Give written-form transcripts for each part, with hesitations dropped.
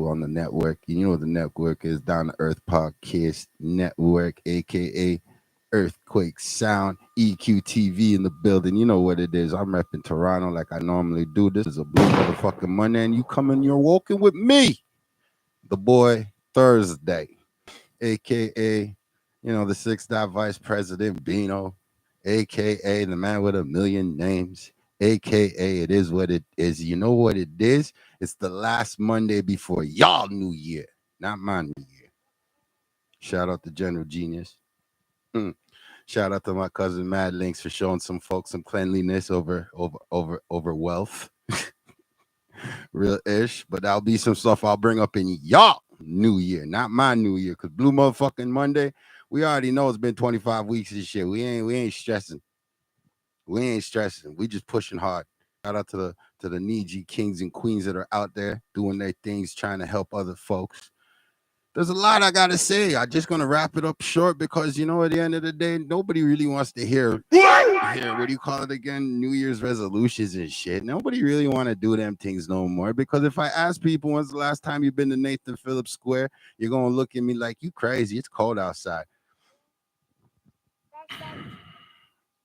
show on the network. You know what the network is, Down to Earth Podcast Network, aka Earthquake Sound, EQTV in the building. You know what it is. I'm repping Toronto like I normally do. This is a blue motherfucking Monday, and you coming, you're walking with me, the boy Thursday, aka, the sixth vice president Bino, aka the man with a million names, aka it is what it is. You know what it is? It's the last Monday before y'all New Year, not my New Year. Shout out to General Genius. Shout out to my cousin Mad Links for showing some folks some cleanliness over wealth. Real ish. But that'll be some stuff I'll bring up in y'all New Year, not my New Year. Cause Blue motherfucking Monday, we already know it's been 25 weeks of shit. We ain't stressing. We ain't stressing. We just pushing hard. Shout out to the Niji kings and queens that are out there doing their things, trying to help other folks. There's a lot I gotta say. I'm just gonna wrap it up short because at the end of the day, nobody really wants to hear what do you call it again? New Year's resolutions and shit. Nobody really want to do them things no more. Because if I ask people when's the last time you've been to Nathan Phillips Square, you're gonna look at me like you crazy. It's cold outside.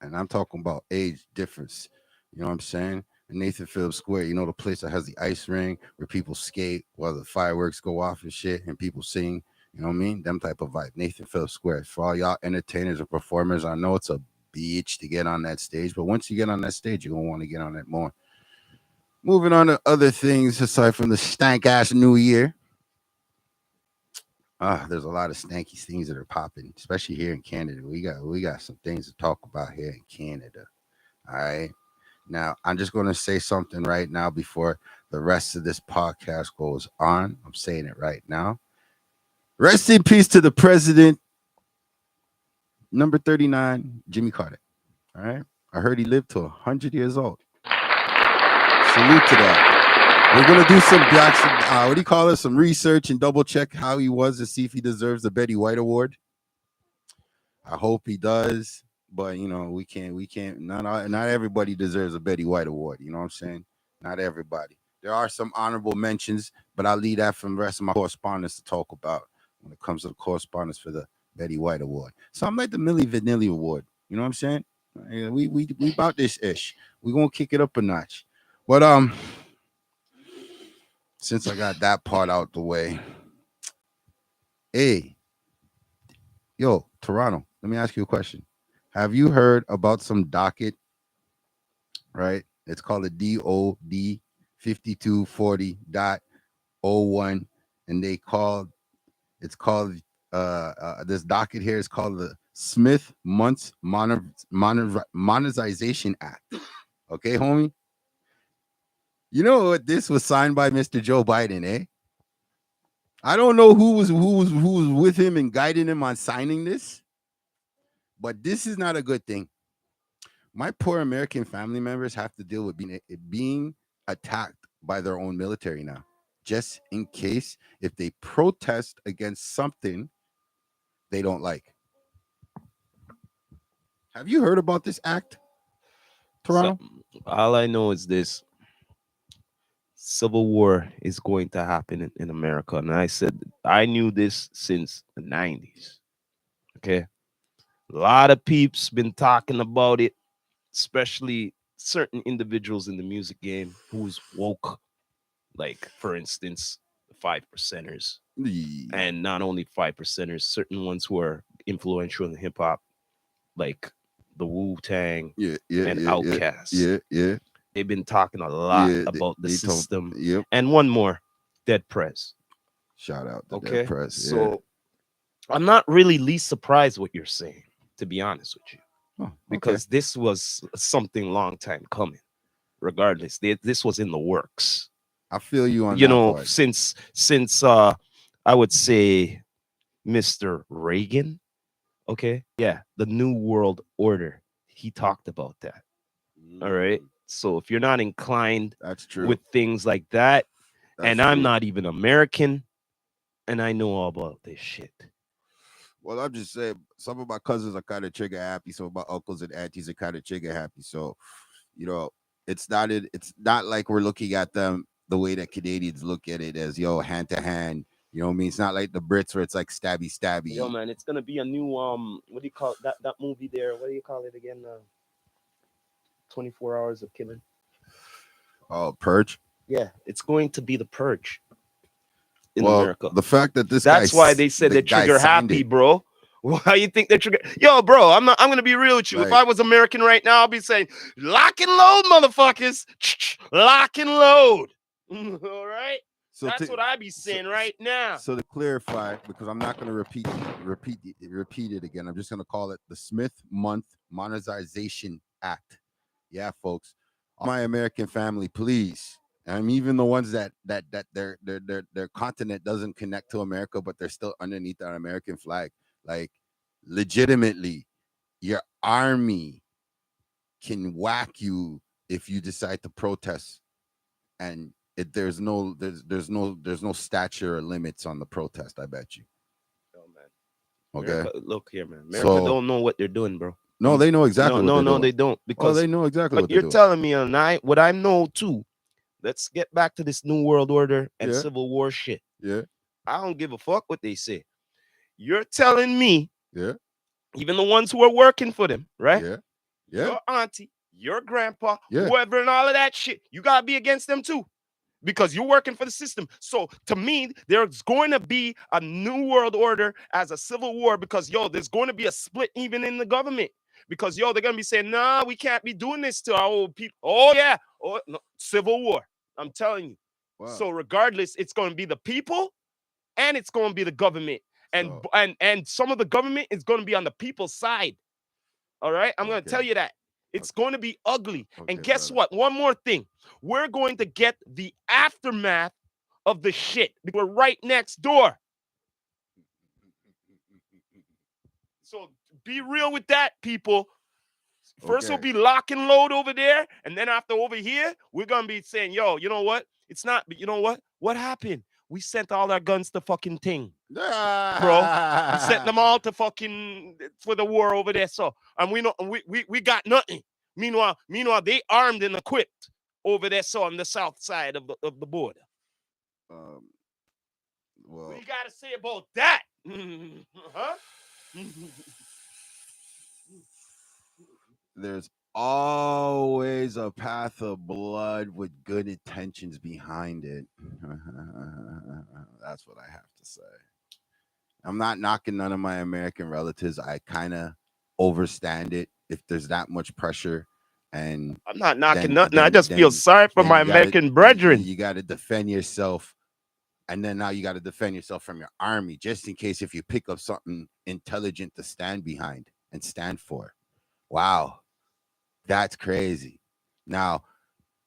And I'm talking about age difference. You know what I'm saying? In Nathan Phillips Square, the place that has the ice ring where people skate while the fireworks go off and shit and people sing. You know what I mean? Them type of vibe. Nathan Phillips Square. For all y'all entertainers and performers, I know it's a beach to get on that stage, but once you get on that stage, you're going to want to get on it more. Moving on to other things aside from the stank ass New Year. There's a lot of stanky things that are popping, especially here in Canada. We got some things to talk about here in Canada. All right. Now, I'm just going to say something right now before the rest of this podcast goes on. I'm saying it right now. Rest in peace to the president, number 39, Jimmy Carter. All right. I heard he lived to 100 years old. Salute to that. We're going to do some research and double check how he was to see if he deserves the Betty White Award. I hope he does. But we can't. Not everybody deserves a Betty White Award. You know what I'm saying? Not everybody. There are some honorable mentions, but I'll leave that for the rest of my correspondents to talk about when it comes to the correspondence for the Betty White Award. So I'm like the Milli Vanilli Award. You know what I'm saying? We about this ish. We gonna kick it up a notch. But since I got that part out the way, hey, yo, Toronto. Let me ask you a question. Have you heard about some docket, right? It's called a DOD 5240.01, and it's called this docket here is called the Smith Months Monetization Act. Okay, homie. You know what? This was signed by Mr. Joe Biden, eh? I don't know who was with him and guiding him on signing this, but this is not a good thing. My poor American family members have to deal with being attacked by their own military now, just in case if they protest against something they don't like. Have you heard about this act, Toronto? All I know is this: civil war is going to happen in America, and I knew this since the 90s. Okay, a lot of peeps been talking about it, especially certain individuals in the music game who's woke, like for instance, the 5%ers, and not only 5%ers, certain ones who are influential in hip hop, like the Wu-Tang and Outkast. Yeah. They've been talking a lot about the system. And one more, Dead Prez. Shout out to Dead Prez. So I'm not really least surprised what you're saying, to be honest with you. Because this was something long time coming. Regardless, this was in the works. I feel you on that part. since I would say Mr. Reagan. Okay, yeah, the New World Order. He talked about that. All right. So if you're not inclined, that's true, with things like that, and I'm not even American, and I know all about this shit. Well, I'm just saying, some of my cousins are kind of trigger happy. Some of my uncles and aunties are kind of trigger happy. So, it's not like we're looking at them the way that Canadians look at it as yo hand to hand. You know what I mean? It's not like the Brits where it's like stabby Yo, stabby. man, it's gonna be a new what do you call that movie there? What do you call it again? 24 Hours of Killing. Oh, Purge. Yeah, it's going to be the Purge in Well, America. the fact that this That's why they said the they're guy trigger signed happy, it, bro. Why you think they're trigger? Yo, bro, I'm not. I'm gonna be real with you. If like I was American right now, I'll be saying, "Lock and load, motherfuckers! Lock and load." All right. so That's to what I be so, saying right now. so to clarify, because I'm not going to repeat it again. I'm just going to call it the Smith Month Monetization Act. Yeah, folks, all my American family, please. And even the ones that their continent doesn't connect to America, but they're still underneath our American flag. Like, legitimately, your army can whack you if you decide to protest, and there's no stature or limits on the protest. I bet you. Oh man, Okay, America, look here, man. America so don't know what they're doing, bro. no, they know exactly No, what no, they're no, doing. they don't. Oh, Because they know exactly what what they're you're doing. telling me, and what I know too. Let's get back to this new world order and Yeah, civil war shit. yeah, I don't give a fuck what they say. You're telling me, yeah, even the ones who are working for them, right? yeah, yeah, Your auntie, your grandpa, yeah. whoever, and all of that shit, you gotta be against them too. Because you're working for the system. So to me, there's going to be a new world order as a civil war because yo, there's going to be a split even in the government. Because yo, they're gonna be saying, nah, we can't be doing this to our old people. Oh yeah, oh no, civil war. I'm telling you. Wow. So regardless, it's going to be the people and it's going to be the government. And So some of the government is going to be on the people's side. All right, I'm going to tell okay, you that. It's going to be ugly. And okay, guess brother. what? One more thing. We're going to get the aftermath of the shit. We're right next door. So be real with that, people. First, we'll Okay. be lock and load over there. And then after over here, we're going to be saying, yo, you know what? It's not, but you know what? What happened? We sent all our guns to fucking thing, bro. We sent them all to fucking for the war over there. So, and we know we got nothing. Meanwhile, they armed and equipped over there. So on the south side of the border. um. What do Well, you got to say about that? Huh? there's always a path of blood with good intentions behind it. That's what I have to say. I'm not knocking none of my American relatives. I kind of overstand it if there's that much pressure, and I'm not knocking then nothing. I then just feel then sorry for then my you got to American brethren. you got to defend yourself, and then now you got to defend yourself from your army just in case if you pick up something intelligent to stand behind and stand for. Wow, that's crazy. Now,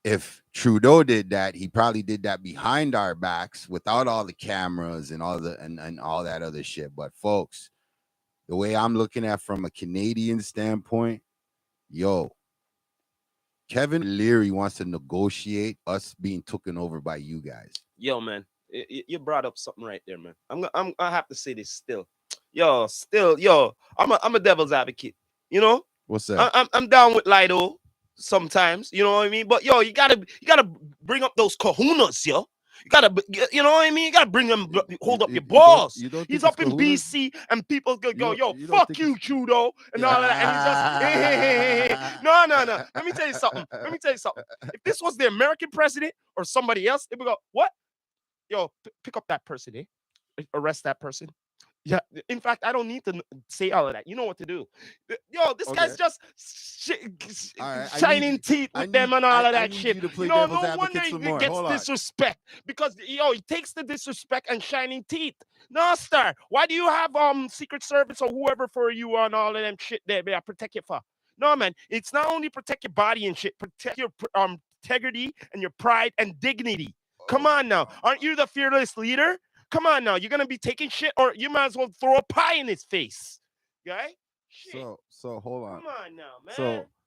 if Trudeau did that, he probably did that behind our backs without all the cameras and and all that other shit. But folks, the way I'm looking at from a Canadian standpoint, yo, Kevin Leary wants to negotiate us being taken over by you guys. Yo, man, you brought up something right there, man. I have to say this still. Yo, still, yo, I'm a devil's advocate. You know, What's that? I'm down with Lido sometimes. You know what I mean? But yo, you gotta bring up those kahunas, yo. You gotta, you know what I mean? You gotta bring them, hold up your balls. You don't He's think it's up in kahunas? BC, and people go, yo, You don't fuck think you, it's Trudeau, and all of that. And he's just, no, no, no. Let me tell you something. Let me tell you something. If this was the American president or somebody else, they would go, what? Yo, pick up that person, arrest that person. Yeah, in fact, I don't need to say all of that. You know what to do. Yo, this guy's Okay. just All right. shining teeth with them and all of I that need shit. you to You play know, devil's no wonder advocate some he more. gets Hold on. disrespect because yo, he takes the disrespect and shining teeth. No, star. Why do you have Secret Service or whoever for you on all of them shit there? They protect you for. No, man. It's not only protect your body and shit, protect your integrity and your pride and dignity. Come Oh on now. come Aren't on. you the fearless leader? Come on now. You're gonna be taking shit, or you might as well throw a pie in his face. Okay? Shit. So hold on. Come on now, man.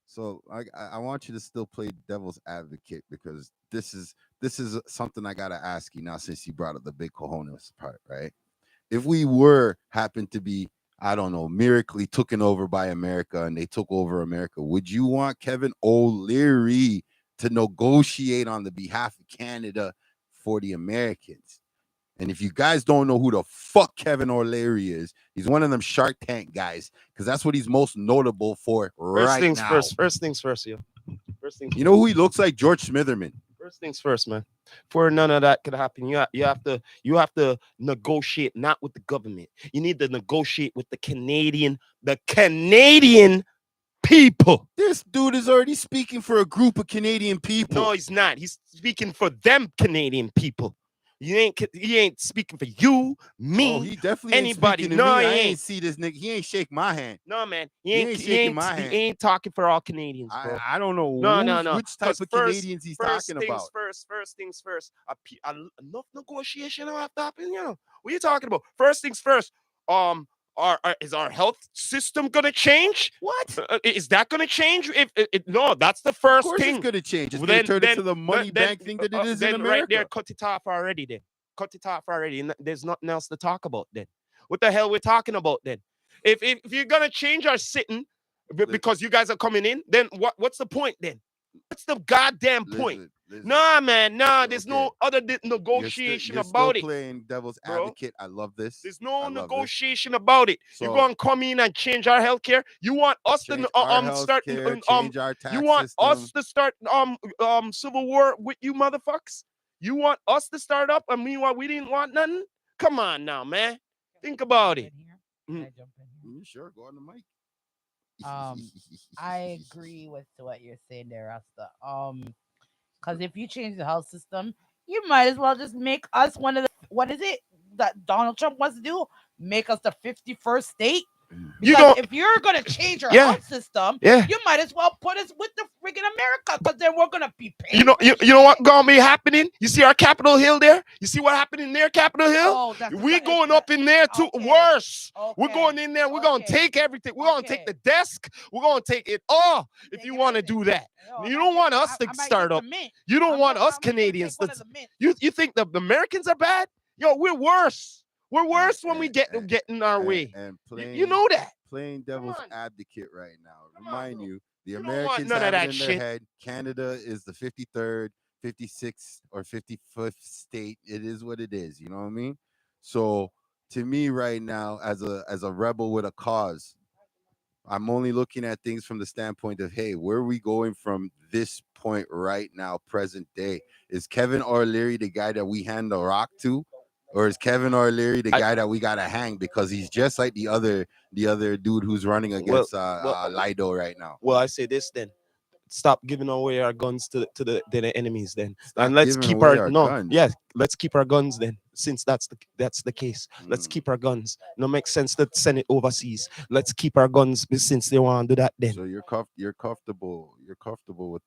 So I want you to still play devil's advocate because this is something I gotta ask you now since you brought up the big cojones part, right? If we were happened to be, I don't know, miraculously taken over by America and they took over America, would you want Kevin O'Leary to negotiate on the behalf of Canada for the Americans. And if you guys don't know who the fuck Kevin O'Leary is, he's one of them Shark Tank guys, because that's what he's most notable for First right things now. first. First things first, yo. First things You know first. who he looks like? George Smitherman. First things first, man. For none of that could happen, you have to negotiate not with the government. You need to negotiate with the Canadian people. This dude is already speaking for a group of Canadian No, people. he's not. He's speaking for them Canadian people. He ain't speaking for you, Oh, me, he definitely ain't anybody. speaking to No, me. he I ain't ain't. see this nigga. He ain't shake my hand. No, man. He He ain't ain't he shaking ain't my he hand. ain't talking for all Canadians, I bro. I don't know No, no, no. which type Because of first, Canadians he's first talking things about. first. First things first. Enough negotiation will have to happen. What are you talking about? First things first. Is our health system gonna change? What? Is that gonna change? If no, that's the Of first course, it's thing. gonna change. It's Well, gonna then, turn then, into the money bank thing that it is in then, right there, America. cut it off already. Then cut it off already. There's nothing else to talk about. Then what the hell we're talking about? Then if you're gonna change our sitting because you guys are coming in, then what's the point then? What's the goddamn point? Listen. Nah, man, nah. There's Okay, no other negotiation you're still about it, playing devil's bro. advocate. I love this. There's no I love this. negotiation about it. You're So gonna come in and change our healthcare. You want us to change our health start care, change our You tax want system. us to start civil war with you motherfuckers? You want us to start up, and meanwhile we didn't want nothing? Come on now, man. Think about it. Can Mm. I jump in here? Sure, go on the mic. I agree with what you're saying there, Rasta. Because if you change the health system, you might as well just make us one of the what is it that Donald Trump wants to do? Make us the 51st state. You Because don't. if you're gonna change our Yeah, health system, yeah. you might as well put us with the friggin' America, because then we're gonna be You paying know, for you, the you know what shit. gonna be happening? You see our Capitol Hill there? You see what happened in their Capitol Hill? Oh, that's We going up in there too. okay, Worse. We're going okay, in there. We're gonna okay, take everything. We're gonna take okay. the desk. We're gonna take it all. If you Taking want to everything. do that, No, I'm you not don't taking. want us to I might start take the up. mint. You don't want us I might gonna take Canadians one to. of the mints. You think the Americans are bad? Yo, we're worse. We're and, worse when we and, get in our and, way. and You playing know that. playing Come devil's on, advocate right now. come on, Remind bro. you, the You don't want Americans none of have it that in their shit. head. Canada is the 53rd, 56th, or 55th state. It is what it is. You know what I mean? So to me, right now, as a rebel with a cause, I'm only looking at things from the standpoint of, hey, where are we going from this point right now, present day? Is Kevin O'Leary the guy that we hand the rock to? Or is Kevin O'Leary the I guy that we gotta hang because he's just like the other dude who's running well, against well, Lido right now? well. I say this then. Stop giving away our guns to the enemies then, and Stop let's giving keep away our our no guns. yeah, let's keep our guns then, since that's the case. Let's Mm. keep our guns. No make sense to send it overseas. Let's keep our guns since they want to do that then. So you're comfortable with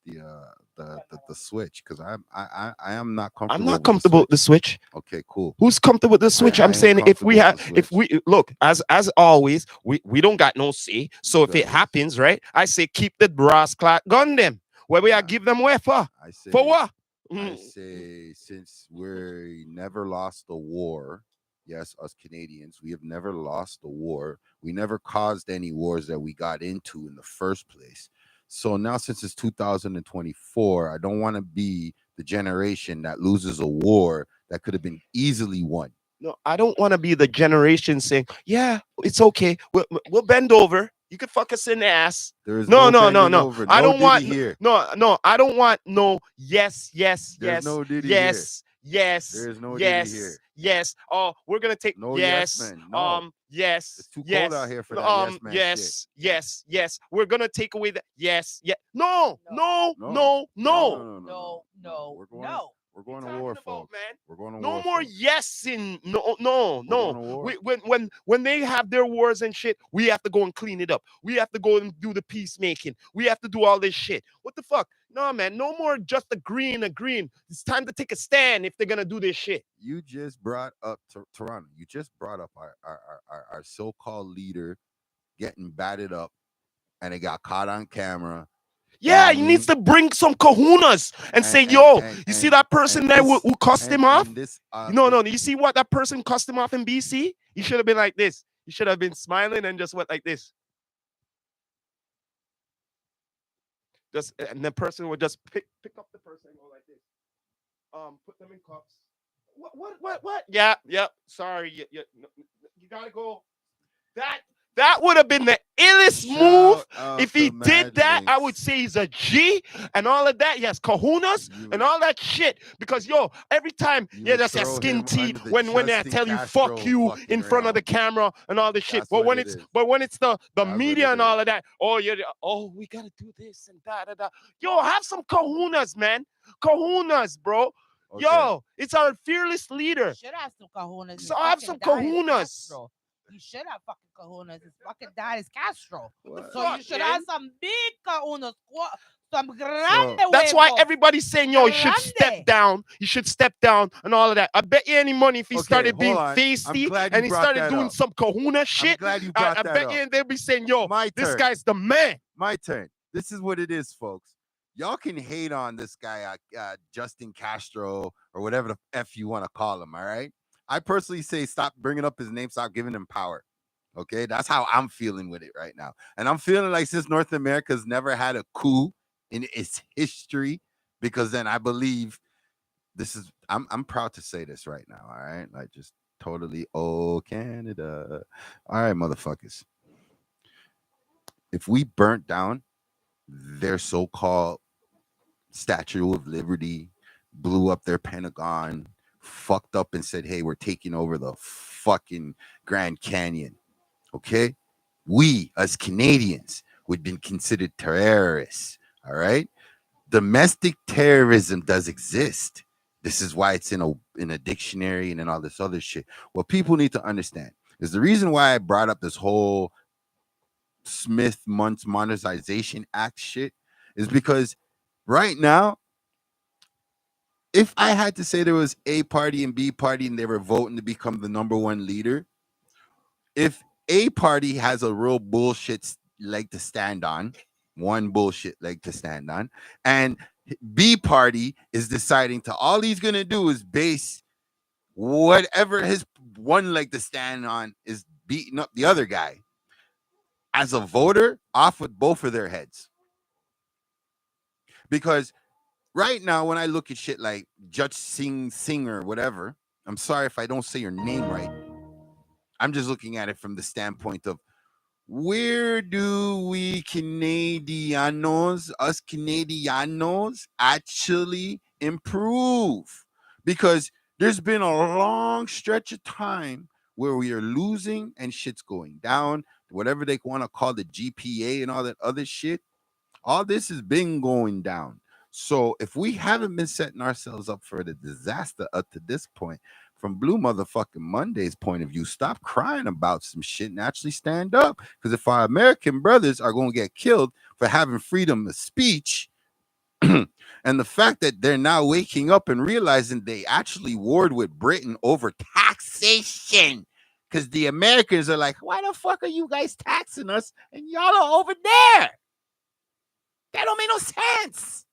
the switch, because I am not I'm comfortable not with the comfortable with the switch. switch. Okay, cool. Who's comfortable with the switch? I I'm am saying if we comfortable with have, the if switch. we look, as always, we don't got no say. So if it Because happens, right, I say keep the brass clock gun them. Where we are nah, give them where for? I For say what? I Mm. say since we never lost a war, yes, us Canadians, we have never lost a war. We never caused any wars that we got into in the first place. So now, since it's 2024, I don't want to be the generation that loses a war that could have been easily won. No, I don't want to be the generation saying, "Yeah, it's okay. We'll bend over. You can fuck us in the ass." There is No, no no, no, bending no. over. I No don't diddy want here. no, no. I don't want no. Yes, yes, There's yes, no diddy here. yes, yes, There is no diddy yes, here. yes. Oh, we're gonna take No yes yes. men. No. It's Yes, too cold out yes. here for that yes man shit. Yes, yes, yes. We're gonna take away the yes, yeah. No, No, no, No. no, No, no, no. no, no, no. no, No. no, no. We're What going to you war, talking about, folks. man? We're going to No war, more folks. yes in no, no, We're going no. to war. When they have their wars and shit, we have to go and clean it up. We have to go and do the peacemaking. We have to do all this shit. What the fuck? No, man. No more just agreeing. It's time to take a stand if they're gonna do this shit. You just brought up Toronto. You just brought up our so-called leader getting batted up, and it got caught on camera. You know what Yeah, I he needs mean? to bring some kahunas and And say, and "Yo, and you see and that and person there who, this who cussed him and off? this No, no. You see what that person cussed him off in BC? He should have been like this. He should have been smiling and just went like this. Just and the person would just pick up the person and go like this. Put them in cups. What? Yeah, yeah. Sorry, you gotta go. That that would have been the illest move Shout out if to he did Mad that. I would Links. say he's a G and all of that. He has kahunas and You all that shit. Because yo, every time you yeah, would that's that throw skin him teeth under the when they Justin tell you fuck Castro you fucking in front of the realm. camera and all this shit. That's what it is. But when it's the That's what media it and is. all of that, oh yeah, oh we gotta do this and da da da. Yo, have some kahunas, man. Kahunas, bro. Okay. Yo, it's our fearless You leader. should have some cojones. So His have some fucking dad is kahunas. Castro. You should have fucking cojones. His fucking dad is Castro. The What? So you fuck, should have man? some big cojones. Some So grande That's why huevos. everybody's saying, yo, he should step Grande. down. He should step down and all of that. I bet you any money if he okay, started hold being on. I'm feisty glad you and he brought started that doing up. some kahuna I'm shit. glad you I brought that bet up. you they'll be saying, yo, My this turn. guy's the man. My turn. This is what it is, folks. Y'all can hate on this guy, Justin Castro, or whatever the F you want to call him, all right? I personally say stop bringing up his name, stop giving him power. Okay, that's how I'm feeling with it right now. And I'm feeling like since North America's never had a coup in its history, because then I believe this is I'm proud to say this right now, all right? Like just totally oh Canada. All right, motherfuckers. If we burnt down their so-called Statue of Liberty, blew up their Pentagon, fucked up and said, hey, we're taking over the fucking Grand Canyon. Okay? We, as Canadians, would be considered terrorists. All right? Domestic terrorism does exist. This is why it's in a dictionary and in all this other shit. What people need to understand is the reason why I brought up this whole Smith Muntz Monetization Act shit is because right now, if I had to say there was A party and B party and they were voting to become the number one leader, if A party has a real bullshit leg to stand on, one bullshit leg to stand on, and B party is deciding to all he's gonna do is base whatever his one leg to stand on is beating up the other guy. As a voter, off with both of their heads. Because right now, when I look at shit like Judge Singer, whatever, I'm sorry if I don't say your name right. I'm just looking at it from the standpoint of where do we Canadianos, us Canadianos, actually improve? Because there's been a long stretch of time where we are losing and shit's going down, whatever they want to call the GPA and all that other shit. All this has been going down. So if we haven't been setting ourselves up for the disaster up to this point, from Blue Motherfucking Monday's point of view, stop crying about some shit and actually stand up. Because if our American brothers are going to get killed for having freedom of speech, and the fact that they're now waking up and realizing they actually warred with Britain over taxation. Because the Americans are like, why the fuck are you guys taxing us? And y'all are over there. That don't make no sense.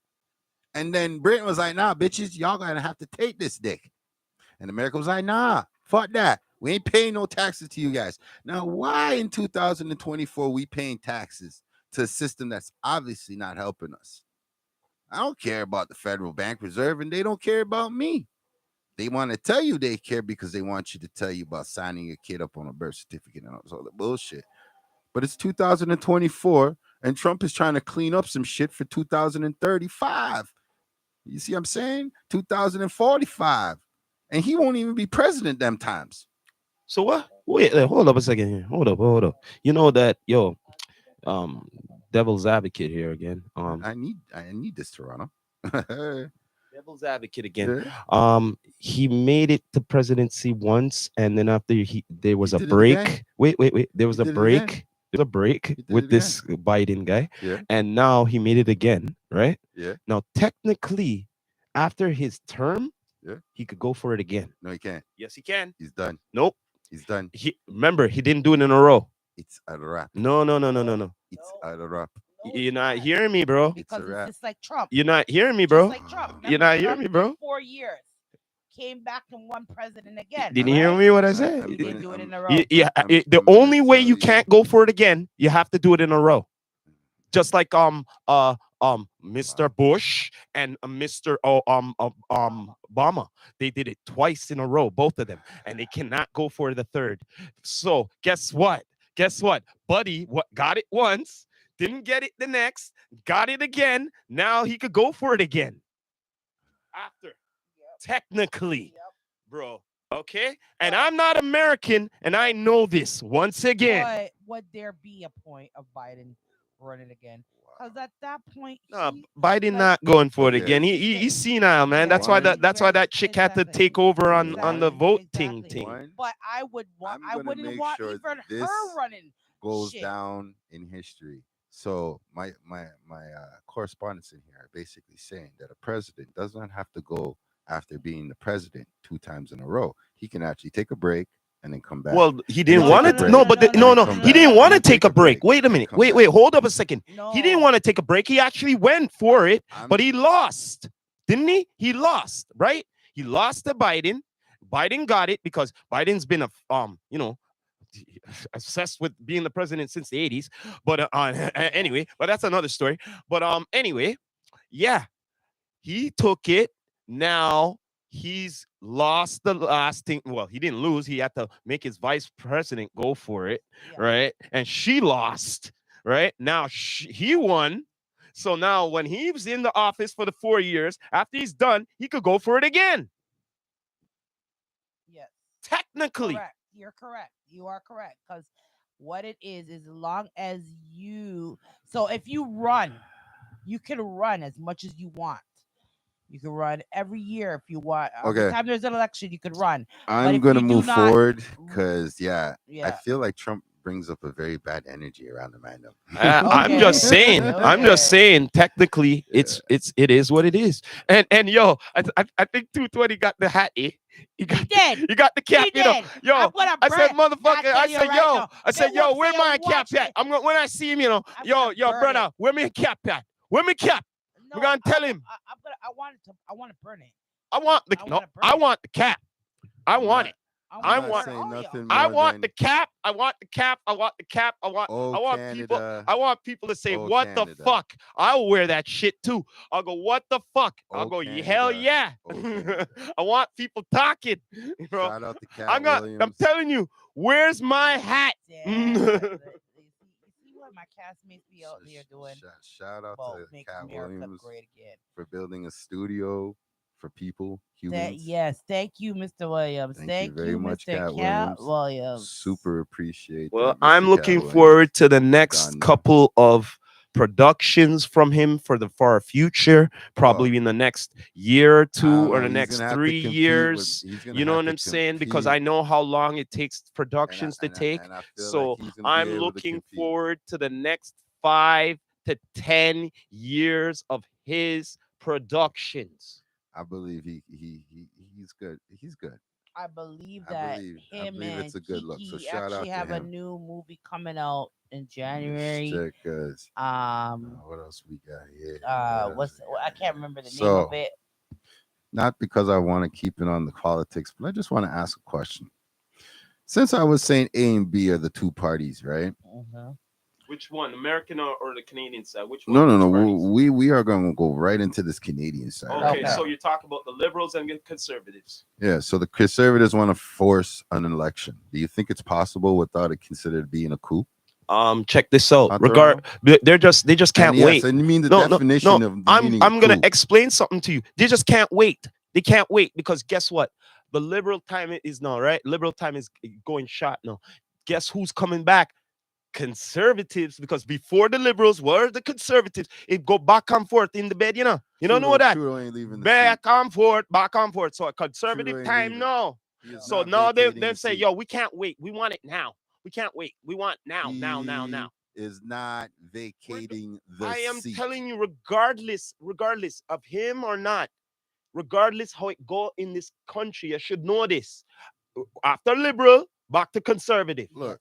And then Britain was like, nah, bitches, y'all gonna have to take this dick. And America was like, nah, fuck that. We ain't paying no taxes to you guys. Now, why in 2024 we paying taxes to a system that's obviously not helping us? I don't care about the Federal Bank Reserve, and they don't care about me. They want to tell you they care because they want you to tell you about signing your kid up on a birth certificate and all this other bullshit. But it's 2024, and Trump is trying to clean up some shit for 2035. You see what I'm saying? 2045. And he won't even be president them times. So what? Wait, hold up a second here. Hold up. You know that, yo, um, devil's advocate here again. I need this, Toronto. Yeah. Devil's advocate again. He made it to presidency once, and then after there He was a did it again. break. Wait. There was He a did it again. break. There's a break He did with it this Biden guy, Yeah. and now he made it again. Right Yeah. now, technically, after his term, Yeah. he could go for it again. No, he can't. Yes, he can. He's done. Nope. He's done. He remember he didn't do it in a row. It's a wrap. No. It's a wrap. You're not hearing me, bro. Because a it's wrap. just like Trump. You're not hearing me, Just bro. like Trump. You're Remember not hearing Trump me, did bro. 4 years. Came back and won president again. Didn't you hear alright? me? What I I'm said? He gonna- didn't do it I'm- in a row. The I'm gonna only way tell you you- can't go for it again, you have to do it in a row. Just like Mr. Bush and Mr. Obama. They did it twice in a row, both of them, and they cannot go for the third. So guess what? Guess what? Buddy, what got it once, didn't get it the next, got it again. Now he could go for it again. After Yep. technically, Yep. bro. Okay, and But I'm not American, and I know this once again. but would there be a point of Biden running again? Because at that point, No, he Biden like not going for it Okay. again. He's senile, man. That's yeah, why One, that he's that's why very that chick had to exactly, take over on the one, exactly, voting exactly. thing. one. But I'm I gonna wouldn't make want sure even her this running goes shit. down in history. So my correspondents in here are basically saying that a president does not have to go after being the president 2 times in a row. He can actually take a break and then come back, Well, he and then didn't No, take want no, a to. no, No, break, no, but no, and no, no, then no, no, come no, he no, back, didn't no, and want to then take take a a break. break, Wait a and minute. come Wait. back. Hold up a second. He didn't no. want to take a break. He actually went for it, but he lost, didn't he? He lost, right? He lost to Biden. Biden got it because Biden's been obsessed with being the president since the 80s. But Yeah, anyway, but that's another story. But anyway, yeah, he took it. Now he's lost the last thing. Well, he didn't lose. He had to make his vice president go for it, yeah, right? And she lost, right? Now he won. So now when he's in the office for the 4 years, after he's done, he could go for it again. yes. Technically. Correct. You're correct. You are correct. Because what it is as long as you, so if you run, you can run as much as you want. You can run every year if you want. Every Okay, time there's an election, you can run. But I'm if gonna you do move not, forward r- because yeah, I yeah. feel like Trump brings up a very bad energy around the I'm just Okay. saying. man. I'm just Okay. saying. Technically, Yeah. it is what it is. And yo, I think 220 got the hat. Eh? You He got did. you got the cap. He did. I'm Yo. gonna I said, burn. Now I motherfucker. tell I you said, right yo. now. I said, yo. Where Say, my cap watch at? it. I'm gonna when I see him, I'm gonna yo, burn it. brother. Where my cap at? Where my cap? I'm No, gonna tell him. I'm gonna. I want it to. I want to burn it. I want the I no. want to burn I it. want the cap. I I'm want not. it. I I'm want I to not want. burn saying all y'all. nothing I more want the than cap. I want the cap. I want the cap. oh I want people. Canada, I want people to say, oh "What the Canada, fuck?" I'll wear that shit too. I'll go, "What the fuck?" I'll oh go, "Hell Canada, yeah!" oh Canada. I want people talking. You know, Shout out to Cat I'm not. I'm Williams. telling you, where's my hat? Damn. You see what my castmates be out there doing Shout out about to make Cat America Williams great again. for building a studio for people, humans. Yes, thank you, Mr. Williams. Thank you Thank very you, much, Mr. Cat Cat Williams. Williams. Super appreciate Well, that, I'm Mr. Cat looking Williams. forward to the next Done. couple of productions from him for the far future, Well, probably in the next year or I don't two or know. the He's gonna next have to three compete with. years. He's gonna You know have what to I'm saying? Because compete, I know how long it takes and I productions to and I, take. and I feel like So he's gonna be I'm able to looking compete. forward to the next 5 to 10 years of his productions. I believe he's good. He's good. I believe I that believe him it's and a good look. So Kiki shout actually out to have a him. new movie coming out in Let's January. check us. Um, What else we got here? What else what's we got I can't here? remember the name of So, it. not because I want to keep it on the politics, but I just want to ask a question. Since I was saying A and B are the two parties, right? Mhm. Which one, American or the Canadian side? Which No, one? no, Which no. parties? We are going to go right into this Canadian side right Okay, Okay. so now. you're talking about the liberals and the conservatives. Yeah. So the conservatives want to force an election. Do you think it's possible without it considered being a coup? Check this out. Toronto? They just And can't yes, wait. and you mean the No, no, no. definition of the I'm meaning of I'm gonna coup. explain something to you. They just can't wait. They can't wait because guess what? The liberal time is now, right? Liberal time is going short now. Guess who's coming back? Conservatives, because before the liberals were the conservatives. It go back and forth in the bed, you know. You don't know that. Trudeau ain't leaving the seat. Back and forth, back and forth. So a conservative Trudeau ain't time, leaving. no. He is So not now vacating they the say, seat. yo, we can't wait. We want it now. We can't wait. We want now, now, now, He now. is not We're go- vacating the I am seat. telling you, regardless of him or not, regardless how it go in this country, you should know this. After liberal, back to conservative. Look,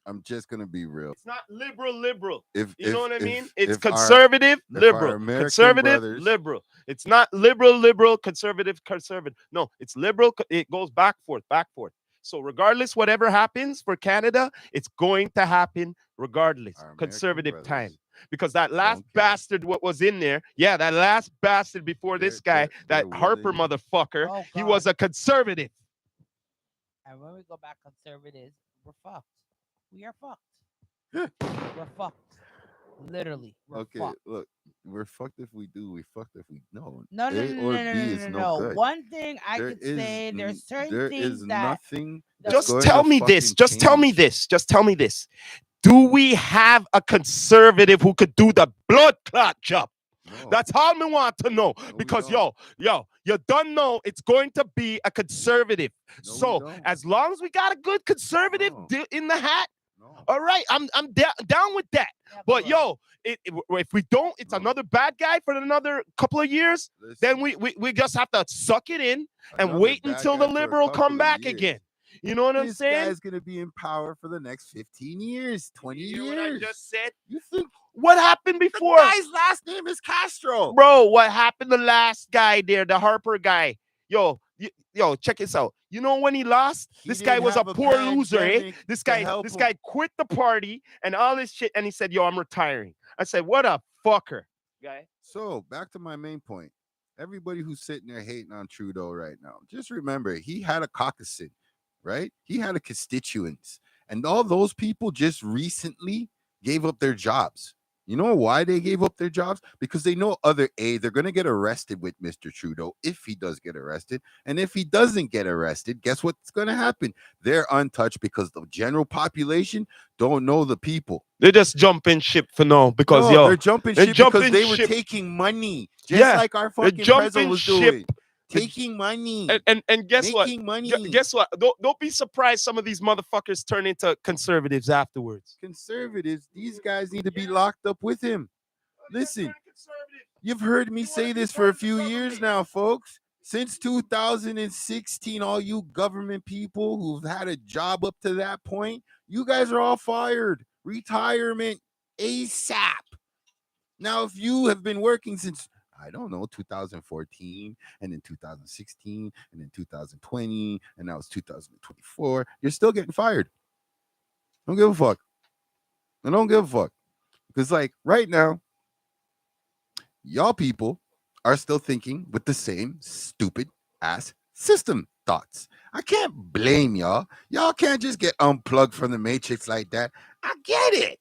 I'm just gonna be real. It's not liberal. If You know what I mean? It's if conservative, our liberal. American Conservative, brothers, liberal. It's not liberal, conservative, conservative. No, it's liberal. It goes back, forth, back, forth. So regardless, whatever happens for Canada, it's going to happen regardless. our American Conservative brothers time. because that last Don't care. bastard what was in there, yeah, that last bastard before this guy, They're that Harper willing. motherfucker, Oh he was God. a conservative. And when we go back conservatives, we're fucked. We are fucked. We're fucked. Literally, we're Okay, fucked. look, we're fucked if we do. We fucked if we don't. No, no, A no, or no, no, B no, is no, no no. good. One thing I There could is say, there's certain there is things that nothing that's the Just going tell to me this. fucking Just tell me change. this. Just tell me this. Do we have a conservative who could do the blood clot job? No, That's all me want to know. no, we Because don't. you don't know it's going to be a conservative. No, we So don't. as long as we got a good conservative No, in the hat, no, all right, I'm down with that. yeah, But bro. if we don't, it's no. another bad guy for another couple of years. Then Listen, we just have to suck it in and another wait bad until guy the for a liberal come couple of back again. years. You know what I'm This saying? guy's gonna be in power for the next 15 years, 20 You hear what I years. just said? You think What happened the before? guy's last name is Castro? Bro, what happened the last guy there, the Harper guy? Yo, check this out. You know when he lost? He This guy didn't was a have a poor loser, eh? pandemic This to guy, help this him. guy quit the party and all this shit, and he said, "Yo, I'm retiring." I said, "What a fucker, guy." So back to my main point. Everybody who's sitting there hating on Trudeau right now, just remember he had a caucus, right? He had a constituents, and all those people just recently gave up their jobs. You know why they gave up their jobs? Because they know other A, they're gonna get arrested with Mr. Trudeau if he does get arrested. And if he doesn't get arrested, guess what's gonna happen? They're untouched because the general population don't know the people. They just jump in ship for now because No, they're jumping they ship because jumping they were ship. taking money, just Yeah, like our they fucking president jumping was ship. doing. They Taking money, and guess what? making money. Guess what? Don't be surprised. Some of these motherfuckers turn into conservatives afterwards. Conservatives, these guys need to be locked up with him. Listen, you've heard me say this for a few years now, folks. Since 2016, all you government people who've had a job up to that point, you guys are all fired. Retirement ASAP. Now, if you have been working since, I don't know, 2014, and then 2016, and then 2020, and now it's 2024, you're still getting fired. Don't give a fuck. I don't give a fuck. Because, like, right now, y'all people are still thinking with the same stupid ass system thoughts. I can't blame y'all. Y'all can't just get unplugged from the matrix like that. I get it.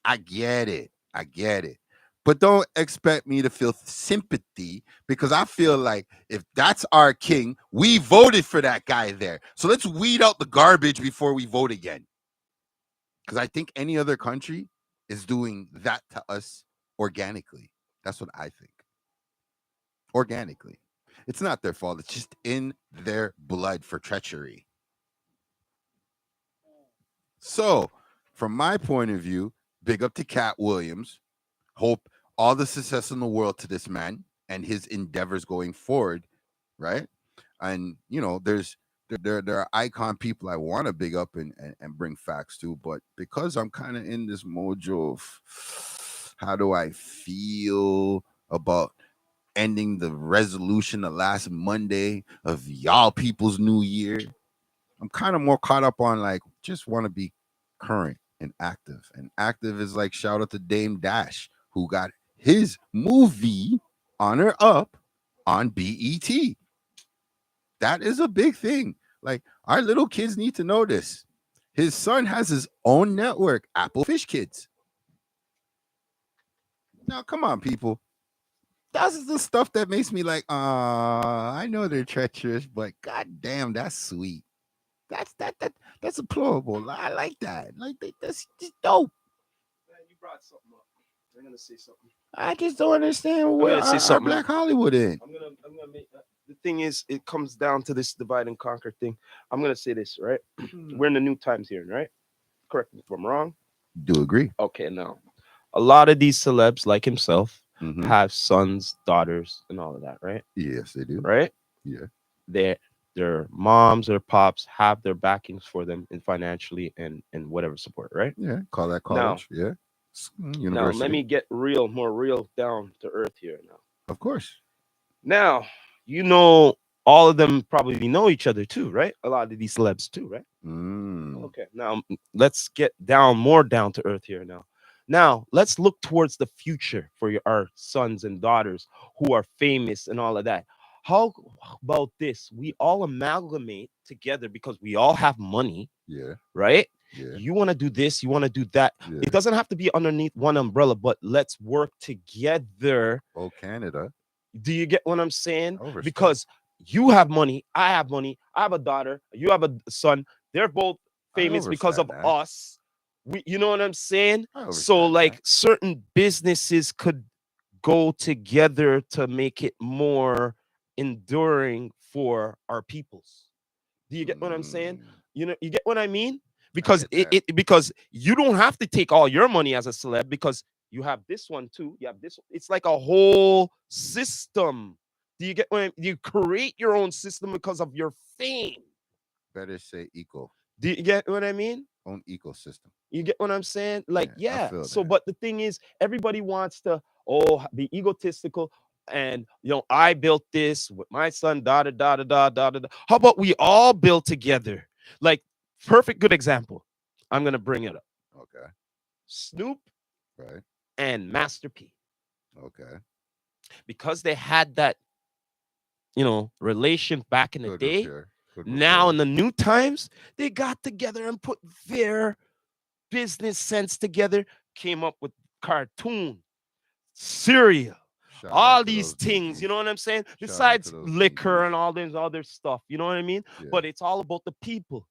I get it. I get it. But don't expect me to feel sympathy because I feel like if that's our king, we voted for that guy there. So let's weed out the garbage before we vote again. Because I think any other country is doing that to us organically. That's what I think. Organically. It's not their fault. It's just in their blood for treachery. So, from my point of view, big up to Cat Williams. Hope all the success in the world to this man and his endeavors going forward, right? And you know, there are icon people I want to big up and bring facts to, but because I'm kind of in this mojo of how do I feel about ending the resolution the last Monday of y'all people's new year, I'm kind of more caught up on like just want to be current and active. And active is like shout out to Dame Dash who got his movie Honor Up on BET. That is a big thing. Like our little kids need to know this. His son has his own network, Apple Fish Kids. Now, come on, people. That's the stuff that makes me like, I know they're treacherous, but goddamn, that's sweet. That's deplorable. I like that. Like that's just dope. Man, you brought something up. I'm gonna say something. I just don't understand I'm where gonna say our something. Black Hollywood in. I'm gonna make the thing is it comes down to this divide and conquer thing. I'm gonna say this, right? We're in the new times here, right? Correct me if I'm wrong. Do agree. Okay, now a lot of these celebs like himself Mhm. have sons, daughters, and all of that, right? Yes, they do. Right? Yeah. Their moms or pops have their backings for them in financially and whatever support, right? Yeah. Call that Now, college. Yeah. now University. let me get more real down to earth here now. Of course. Now, you know, all of them probably know each other too, right? A lot of these celebs too, right? Mm. Okay, now let's get down more down to earth here now. Now, let's look towards the future for our sons and daughters who are famous and all of that. How about this? We all amalgamate together because we all have money, Yeah, right? yeah, You want to do this, you want to do that. It yeah. doesn't have to be underneath one umbrella, but let's work together. Oh, Canada. Do you get what I'm saying? Oh, respect. Because you have money, I have money, I have a daughter, you have a son. They're both I famous because of overstand that. us. You know what I'm saying? I So, overstand that. like, certain businesses could go together to make it more enduring for our peoples. Do you get what I'm saying? Mm, You get what I mean? I Because get that. because you don't have to take all your money as a celeb because you have this one too. You have this. It's like a whole system. Do you get what you create your own system because of your fame? Better say eco. Do you get what I mean? Own ecosystem. You get what I'm saying? Like, Yeah, I yeah. feel So, that. but the thing is, everybody wants to be egotistical, and I built this with my son. Da da da da da da da. How about we all build together? Like, perfect good example. I'm gonna bring it up. Okay. Snoop Right. and Master P, Okay. because they had that relation back in the Good day. repair. Good Now in rapport. the new times, they got together and put their business sense together. Came up with cartoon cereal, Shout out all to these those things, you know DJs. what I'm saying? Shout out to Besides those liquor DJs. and all this other stuff, you know what I mean? Yeah. But it's all about the people.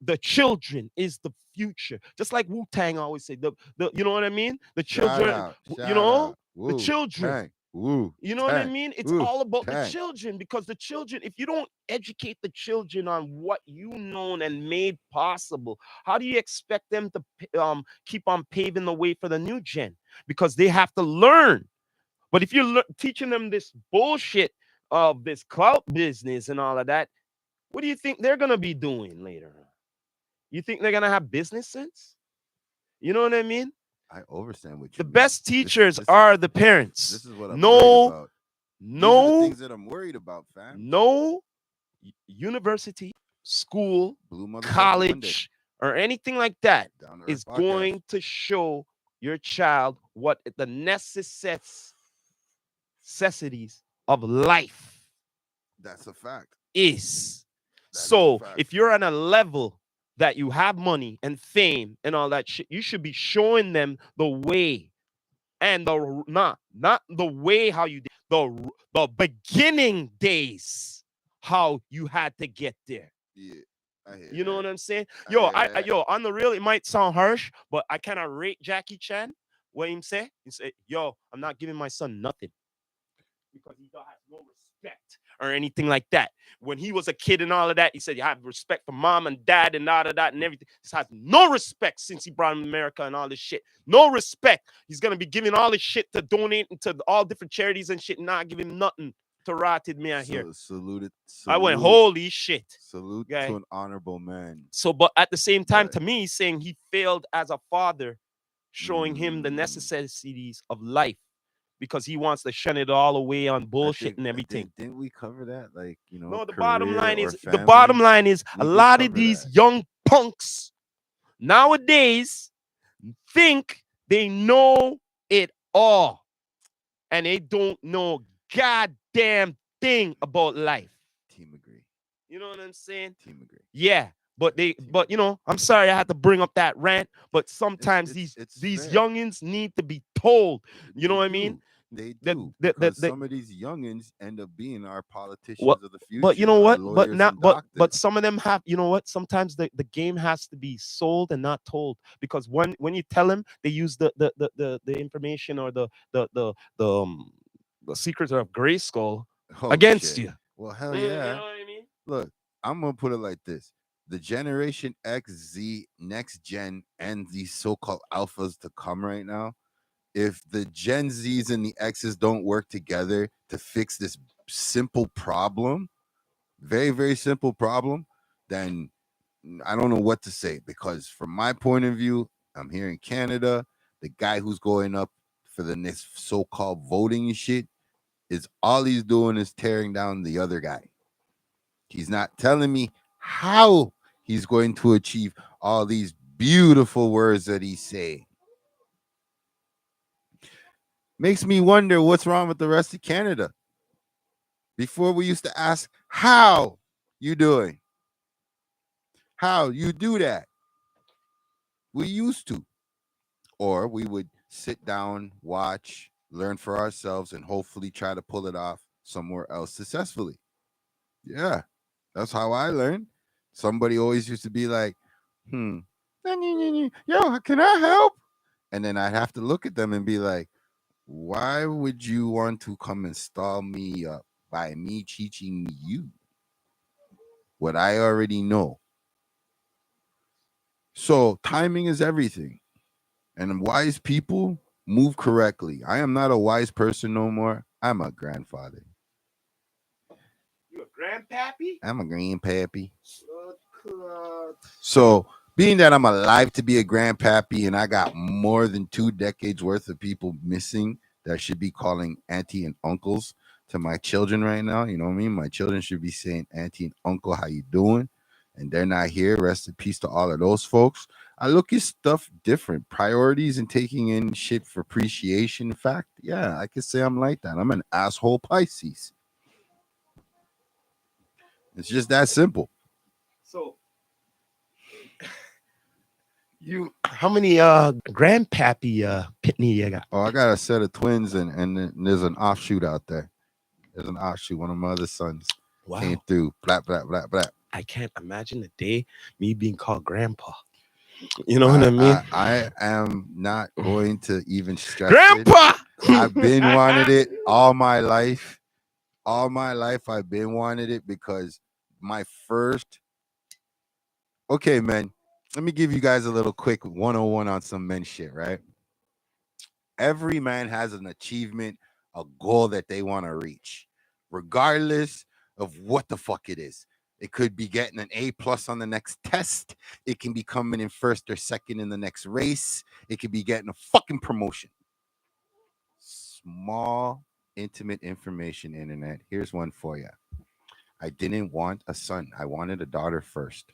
The children is the future. Just like Wu Tang always say, the you know what I mean? The Shout children, out. you Shout know, out. the Woo. children. Tang. Woo. You know what I Tang. mean? It's Woo. all about the Tang. children because the children, if you don't educate the children on what you known and made possible, how do you expect them to keep on paving the way for the new gen? Because they have to learn. But if you're teaching them this bullshit of this clout business and all of that, what do you think they're gonna be doing later on? You think they're gonna have business sense? You know what I mean? I understand what The you mean. best teachers are the parents. This is what I'm worried No, about. These are the no, things that I'm worried about, fam. no university, school, Blue motherfucking Monday. college, or anything like that Down to Earth is podcast. going to show your child what the necessities of life That's a fact. is. That is a So fact. if you're on a level that you have money and fame and all that shit, you should be showing them the way and not the way how you did the beginning days how you had to get there. Yeah. I hear You know that. what I'm saying? I hear I that. yo, on the real, it might sound harsh, but I cannot rate Jackie Chan. What him say? He say, yo, I'm not giving my son nothing because he don't have no respect or anything like that. When he was a kid and all of that, he said, you have respect for mom and dad and all of that and everything. He has no respect since he brought him to America and all this shit. No respect. He's gonna be giving all this shit to donate to all different charities and shit, not giving nothing to rotted me out here. So salute, I went, salute, holy shit. salute to Okay. an honorable man. So, but at the same time, Right. to me, he's saying he failed as a father, showing him the Mm, necessities of life because he wants to shun it all away on I bullshit think and everything. didn't we cover that? Like, No, career or the bottom family. line is a We did lot of cover these that. young punks nowadays think they know it all and they don't know goddamn thing about life. Team agree. You know what I'm saying? Team agree. Yeah. But Team but agree. I'm sorry I had to bring up that rant. But sometimes It's these fair. youngins need to be told. You know They what I mean? do. They That do that because that some of these youngins end up being our what politicians of the but you future, know our what but lawyers not and but doctors. some of them have, you know what, sometimes the game has to be sold and not told because when you tell them, they use the information or the secrets of Grayskull Oh against shit. you. Well, hell You yeah. know what I mean? Look, I'm gonna put it like this: the Generation X, Z, next gen, and these so-called alphas to come right now. If the Gen Zs and the X's don't work together to fix this simple problem, very very simple problem, then I don't know what to say because from my point of view, I'm here in Canada. The guy who's going up for the next so-called voting and shit is all he's doing is tearing down the other guy. He's not telling me how he's going to achieve all these beautiful words that he's saying. Makes me wonder what's wrong with the rest of Canada. Before we used to ask, how you doing? How you do that? We used to. Or we would sit down, watch, learn for ourselves, and hopefully try to pull it off somewhere else successfully. Yeah, that's how I learned. Somebody always used to be like, yo, can I help? And then I'd have to look at them and be like, why would you want to come and stall me up by me teaching you what I already know? So timing is everything. And wise people move correctly. I am not a wise person no more. I'm a grandfather. You a grandpappy? I'm a grandpappy. So, being that I'm alive to be a grandpappy and I got more than 2 decades worth of people missing that I should be calling auntie and uncles to my children right now, you know what I mean? My children should be saying auntie and uncle, how you doing? And they're not here. Rest in peace to all of those folks. I look at stuff different, priorities and taking in shit for appreciation. In fact, yeah, I could say I'm like that. I'm an asshole Pisces. It's just that simple. So you, how many grandpappy pitney you got? Oh, I got a set of twins, and there's an offshoot out there. There's an offshoot. One of my other sons came Wow. through. Blah blah blah blah. I can't imagine the day me being called grandpa. You know what I I mean? I, I am not going to even stress it. Grandpa! I've been wanted it all my life. All my life, I've been wanted it because my first. Okay, man. Let me give you guys a little quick 101 on some men shit, right? Every man has an achievement, a goal that they want to reach, regardless of what the fuck it is. It could be getting an A plus on the next test. It can be coming in first or second in the next race. It could be getting a fucking promotion. Small, intimate information, internet. Here's one for you. I didn't want a son. I wanted a daughter first.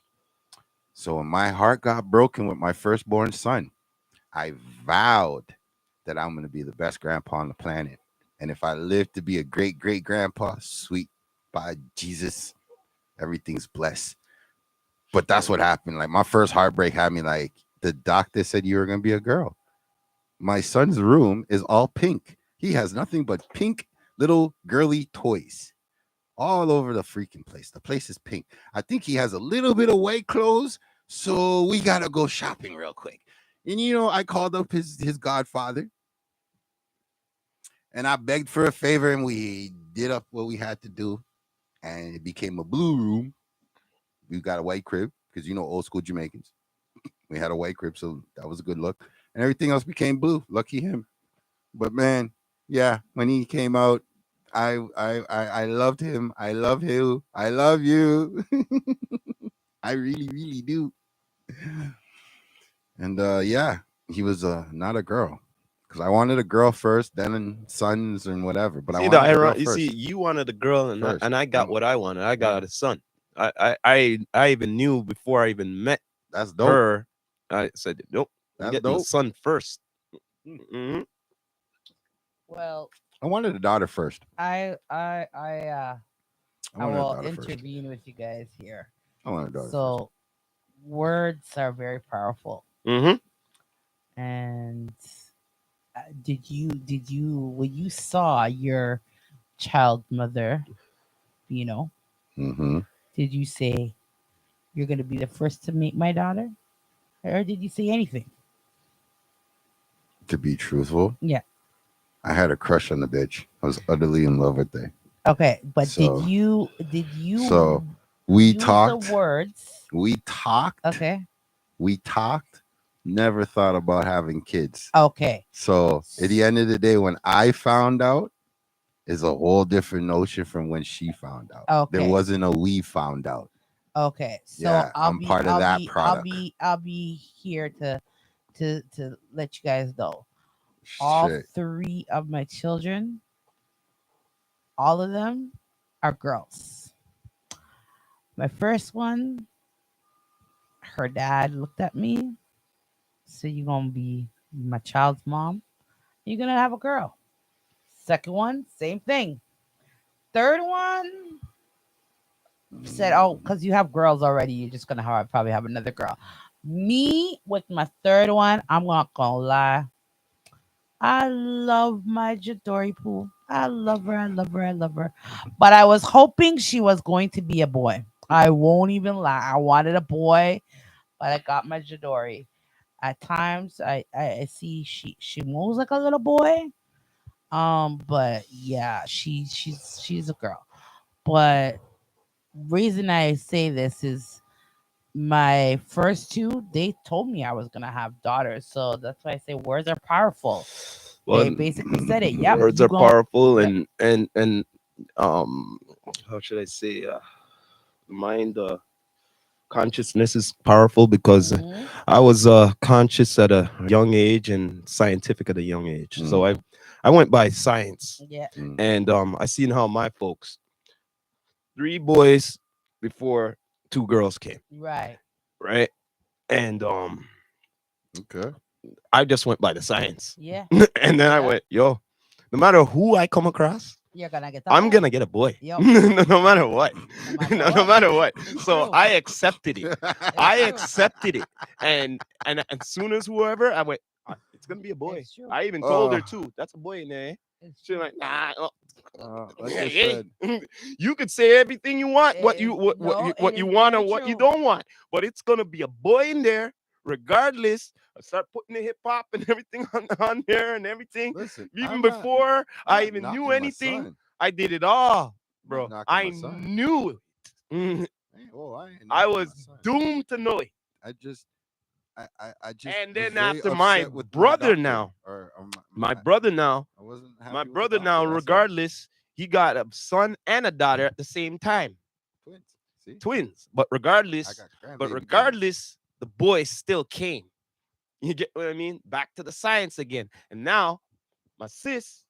So when my heart got broken with my firstborn son, I vowed that I'm going to be the best grandpa on the planet. And if I live to be a great great grandpa, sweet by Jesus, everything's blessed. But that's what happened. Like my first heartbreak had me like, the doctor said you were going to be a girl. My son's room is all pink. He has nothing but pink little girly toys all over the freaking place. The place is pink. I think he has a little bit of white clothes, so we got to go shopping real quick. And I called up his godfather and I begged for a favor, and we did up what we had to do, and it became a blue room. We got a white crib because old school Jamaicans. We had a white crib, so that was a good look, and everything else became blue. Lucky him. But man, yeah, when he came out, I loved him. I love you. I love you. I really really do. And yeah, he was not a girl because I wanted a girl first, then sons and whatever. But I See the wanted a girl iron. You see, first. you wanted a girl, and First, I got what I wanted. I yeah. got a son. I even knew before I even met That's dope. her. I said, nope, I'm That's getting a dope. son 1st. Hmm. Well, I wanted a daughter first. I I wanted a will daughter first. intervene with you guys here. I wanted a daughter first. So, words are very powerful. Hmm. And when you saw your child mother, you know, Mm-hmm. did you say you're going to be the first to meet my daughter, or did you say anything? To be truthful, Yeah. I had a crush on the bitch. I was utterly in love with her. Okay, but So, did so you we use the talked. words? We talked. Okay. We talked. Never thought about having kids. Okay. So at the end of the day, when I found out, is a whole different notion from when she found out. There Okay. wasn't a we found out. Okay. So Yeah, I'm part of that product. I'll be here to let you guys know. All Shit. three of my children, all of them are girls. My first one, her dad looked at me, said, "You're gonna be my child's mom. You're gonna have a girl." Second one, same thing. Third one said, "Oh, Mm, because you have girls already, you're just gonna probably have another girl." Me with my third one, I'm not gonna lie. I love my Jadori Poo. I love her. I love her. I love her. But I was hoping she was going to be a boy. I won't even lie. I wanted a boy, but I got my Jadori. At times, I see she moves like a little boy. But yeah, she's a girl. But reason I say this is my first two, they told me I was gonna have daughters, so that's why I say words are powerful. Well, They basically said it. Yep, words you are gon' powerful, Yep. and um, how should I say? Mind consciousness is powerful because Hmm. I was conscious at a young age and scientific at a young age. So mm, I went by science, Yeah. mm. and I seen how my folks, three boys before two girls came, Right. right? And Okay. I just went by the science. Yeah. And then I Yep. went, yo, no matter who I come across, You're gonna get a I'm boy. gonna get a boy. Yep. No matter what. No matter No what. matter what. It's So true. I accepted it. It's I true. accepted it. And as soon as whoever I went, it's gonna be a boy. It's true. I even told her uh, too. That's a boy in there. Eh?" It's She's true. like, nah. like I Hey, said, you could say everything you want, It is no. It what you is want very and what you true. don't want, but it's gonna be a boy in there, regardless. I start putting the hip hop and everything on there and everything. listen, Even before I'm I not even knew knocking my anything, son. I did it all, I'm not bro. knocking my I son. knew it. Mhm. I ain't I knocking was my son. doomed to know it. I just, I just And was then very after my upset with my brother doctor, now, or my brother now, I wasn't my happy with the brother doctor. now, That's all. regardless, he got a son and a daughter at the same time. Twins. See, Twins. I got But grandbaby twins. regardless, the boy still came. You get what I mean? Back to the science again. And now my sis,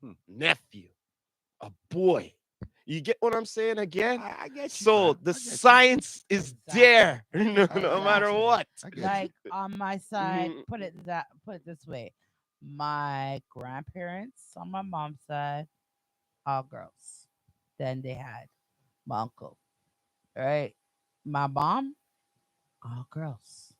Hmm. nephew, a boy. You get what I'm saying again? I get you, So fam. the I get you. science is Exactly. there, no, no matter Exactly. what. I get you. Like on my side, Mhm. put it this way. My grandparents on my mom's side, all girls. Then they had my uncle. Right? My mom, all girls.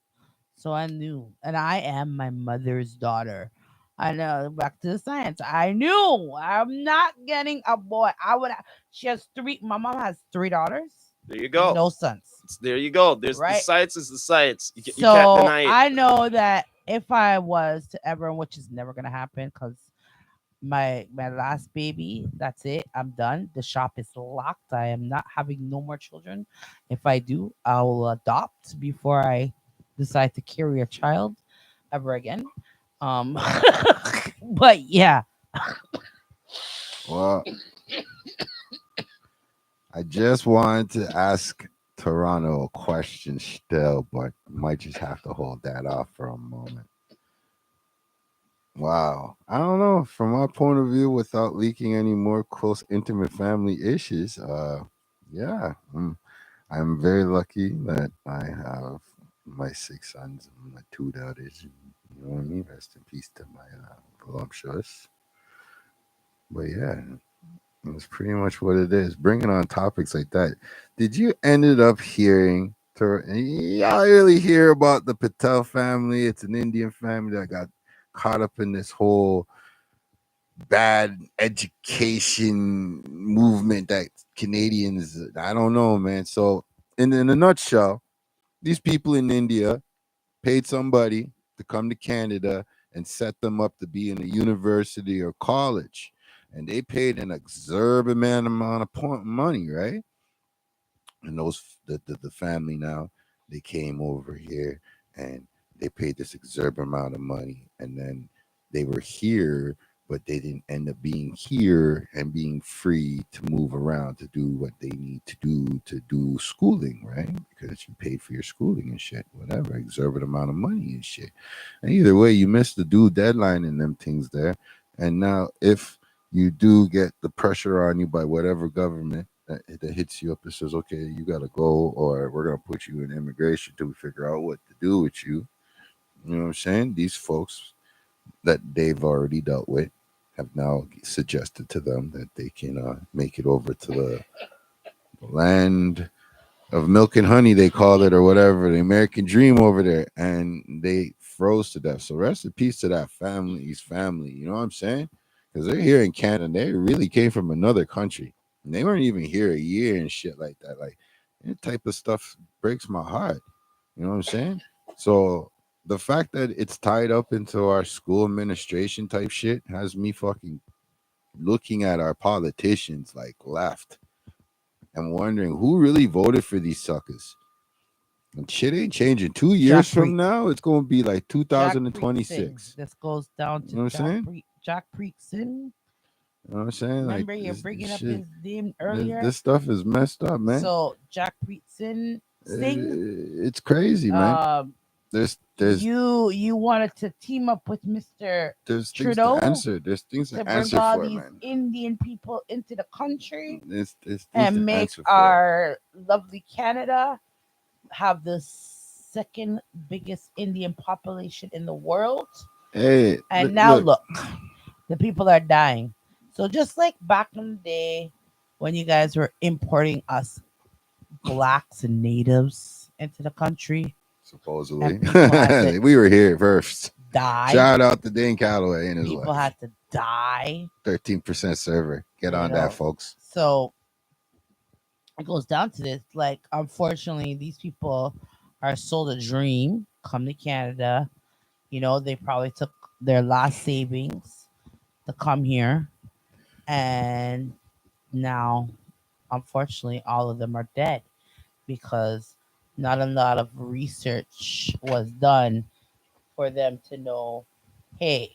So I knew. And I am my mother's daughter. I know. Back to the science. I knew I'm not getting a boy. She has three. My mom has three daughters, There you go. no sons. There you go. There's the Right? science is the science. You can't So deny it. I know that if I was to ever, which is never gonna happen, because my last baby, that's it. I'm done. The shop is locked. I am not having no more children. If I do, I will adopt before I decide to carry a child ever again. Um, but yeah, Well, I just wanted to ask Toronto a question still, but might just have to hold that off for a moment. Wow. I don't know. From my point of view, without leaking any more close, intimate family issues, yeah, I'm very lucky that I have my six sons and my two daughters. You know what I mean? Rest in peace to my voluptuous. But yeah, that's pretty much what it is. Bringing on topics like that. Did you ended up hearing? Y'all really hear about the Patel family? It's an Indian family that got caught up in this whole bad education movement that Canadians. I don't know, man. So, in a nutshell, these people in India paid somebody to come to Canada and set them up to be in a university or college, and they paid an exorbitant amount of money, right? And the family now, they came over here and they paid this exorbitant amount of money, and then they were here, but they didn't end up being here and being free to move around to do what they need to do schooling, right? Because you paid for your schooling and shit, whatever, exorbitant amount of money and shit. And either way, you missed the due deadline and them things there. And now if you do get the pressure on you by whatever government that hits you up and says, okay, you got to go, or we're going to put you in immigration till we figure out what to do with you. You know what I'm saying? These folks that they've already dealt with have now suggested to them that they can make it over to the land of milk and honey, they call it, or whatever, the American dream over there, and they froze to death. So rest in peace to that family's family. You know what I'm saying? Because they're here in Canada, and they really came from another country, and they weren't even here a year and shit like that. Like that type of stuff breaks my heart. You know what I'm saying? So the fact that it's tied up into our school administration type shit has me fucking looking at our politicians like left and wondering who really voted for these suckers. And shit ain't changing. 2 years Jack from Preet. now, it's gonna be like Jack Preetson. 2026. This goes down You to know what I'm saying? Jack Preetson. You know what I'm saying? Like Remember you're this bringing up shit, his name this, earlier. this stuff is messed up, man. So Jack Preetson Singh, It's crazy, man. um, There's there's you wanted to team up with Mr. there's things to Trudeau answer. There's things to to bring answer all for, these man. Indian people into the country There's things to and make answer for. our lovely Canada have the second biggest Indian population in the world. Hey, And now look, look, the people are dying. So just like back in the day when you guys were importing us blacks and natives into the country supposedly and people had to we were here first. die, Shout out to Dane Calloway and his people wife. had to die, 13% server. Get you on that, know. folks. So it goes down to this. Like, unfortunately, these people are sold a dream, come to Canada. You know, they probably took their last savings to come here. And now, unfortunately, all of them are dead because not a lot of research was done for them to know, hey,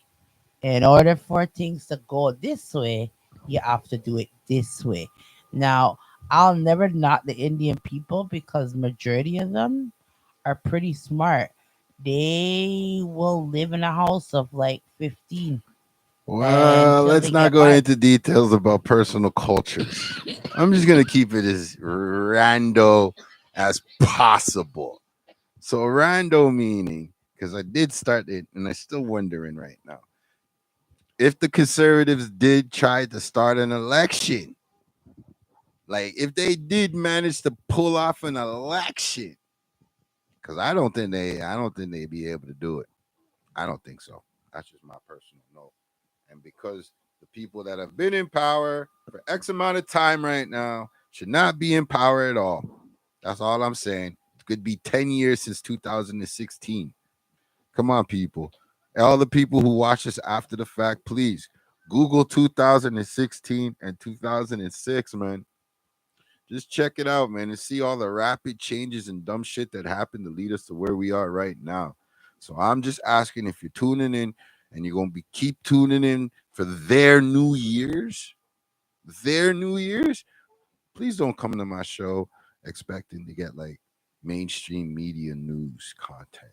in order for things to go this way, you have to do it this way. Now, I'll never knock the Indian people because majority of them are pretty smart. They will live in a house of like 15 Well, until let's they not get go by. into details about personal cultures. I'm just gonna keep it as rando as possible. So rando meaning, because I did start it and I'm still wondering right now. If the conservatives did try to start an election, like if they did manage to pull off an election, because I don't think they'd be able to do it. I don't think so. That's just my personal note. And because the people that have been in power for X amount of time right now should not be in power at all. That's all I'm saying. It could be 10 years since 2016. Come on, people. All the people who watch this after the fact, please Google 2016 and 2006, man. Just check it out, man, and see all the rapid changes and dumb shit that happened to lead us to where we are right now. So I'm just asking if you're tuning in and you're gonna be keep tuning in for their New Year's, please don't come to my show expecting to get like mainstream media news content.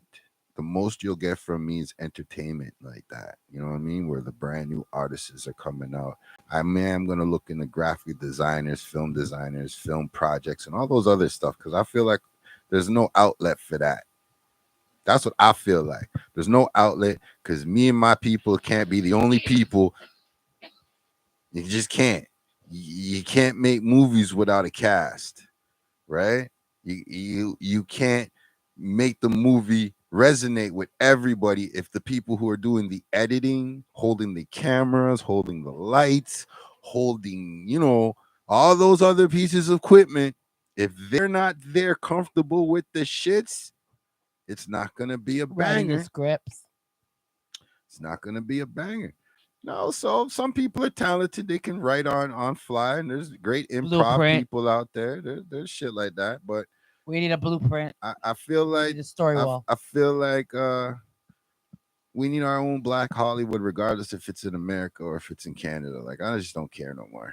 The most you'll get from me is entertainment like that. You know what I mean? Where the brand new artists are coming out. I'm gonna look into graphic designers, film projects, and all those other stuff because I feel like there's no outlet for that. That's what I feel like. There's no outlet because me and my people can't be the only people. You just can't. You can't make movies without a cast, right? You can't make the movie resonate with everybody if the people who are doing the editing, holding the cameras, holding the lights, holding, all those other pieces of equipment, if they're not there comfortable with the shits, it's not gonna be a Writing the banger. scripts, It's not gonna be a banger. No, so some people are talented. They can write on fly, and there's great improv blueprint. people out there. There's shit like that. But We need a blueprint. I feel We like need a story I, wall. I feel like we need our own Black Hollywood, regardless if it's in America or if it's in Canada. Like I just don't care no more.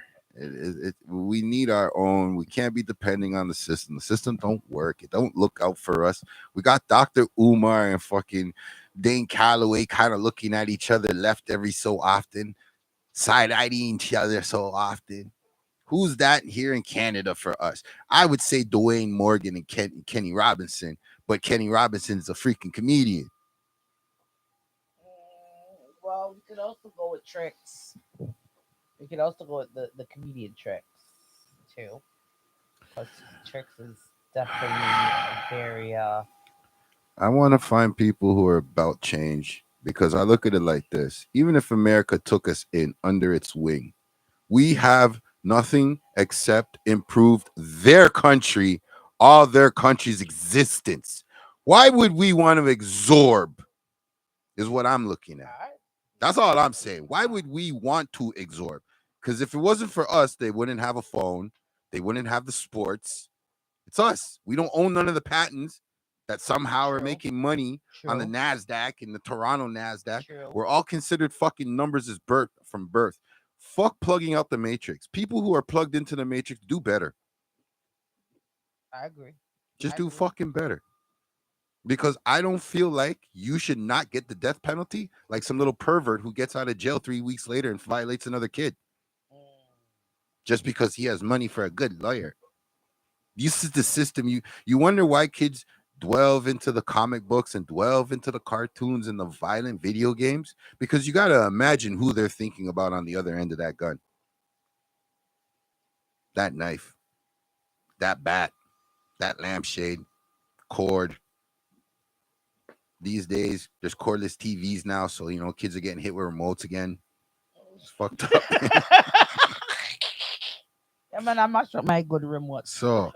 We need our own. We can't be depending on the system. The system don't work. It don't look out for us. We got Dr. Umar and fucking Dane Calloway kind of looking at each other left every so often, side eyeing each other so often. Who's that here in Canada for us? I would say Dwayne Morgan and Kenny Robinson, but Kenny Robinson's a freaking comedian. we could also go with tricks. We could also go with the comedian tricks too, because tricks is definitely a very I want to find people who are about change because I look at it like this. Even if America took us in under its wing, we have nothing except improved their country, all their country's existence. Why would we want to absorb? Is what I'm looking at. alright. That's all I'm saying. Why would we want to absorb? Because if it wasn't for us, they wouldn't have a phone. They wouldn't have the sports. It's us. We don't own none of the patents that somehow are True, making money on the true, NASDAQ and the Toronto NASDAQ. true. We're all considered fucking numbers as birth from birth. Fuck plugging out the matrix. People who are plugged into the matrix do better. I agree. Just I do agree. fucking better. Because I don't feel like you should not get the death penalty like some little pervert who gets out of jail 3 weeks later and violates another kid Mm, just because he has money for a good lawyer. This is the system. You wonder why kids delve into the comic books and delve into the cartoons and the violent video games because you got to imagine who they're thinking about on the other end of that gun, that knife, that bat, that lampshade, cord. These days, there's cordless TVs now, so kids are getting hit with remotes again. It's fucked up, man. yeah, man, I mashed up my good remote. So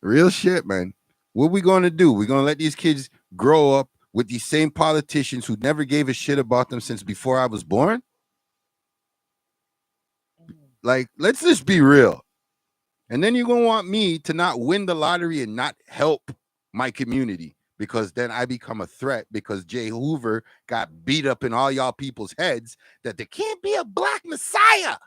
real shit, man. What we gonna do? We gonna let these kids grow up with these same politicians who never gave a shit about them since before I was born? Mm. Like, let's just be real. And then you're gonna want me to not win the lottery and not help my community because then I become a threat because Jay Hoover got beat up in all y'all people's heads that there can't be a black messiah.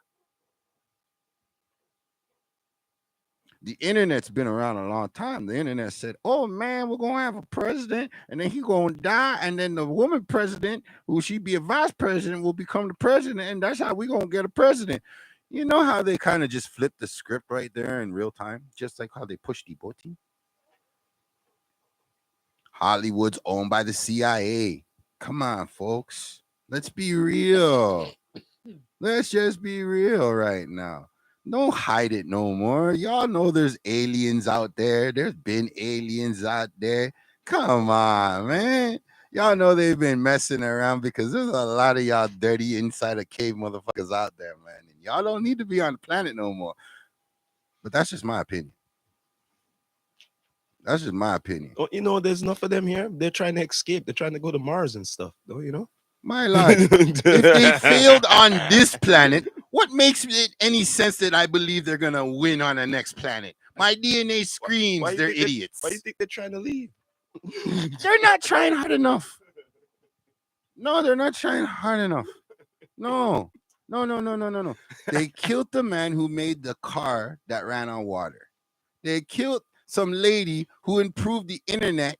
The internet's been around a long time. The internet said, "Oh man, we're gonna have a president, and then he gonna die, and then the woman president, who she be a vice president, will become the president, and that's how we gonna get a president." You know how they kind of just flipped the script right there in real time, just like how they pushed the button. Hollywood's owned by the CIA. Come on, folks. Let's be real. Let's just be real right now. Don't hide it no more. Y'all know there's aliens out there. There's been aliens out there. Come on, man. Y'all know they've been messing around because there's a lot of y'all dirty inside of cave motherfuckers out there, man. And y'all don't need to be on the planet no more. But that's just my opinion. That's just my opinion. Oh, there's enough of them here. They're trying to escape. They're trying to go to Mars and stuff. Though, My lord, if they failed on this planet, what makes it any sense that I believe they're gonna win on the next planet? My DNA screams you they're think why you idiots. think they're trying to leave? They're not trying hard enough. No, they're not trying hard enough. No, no, no, no, no, no, no. They killed the man who made the car that ran on water. They killed some lady who improved the internet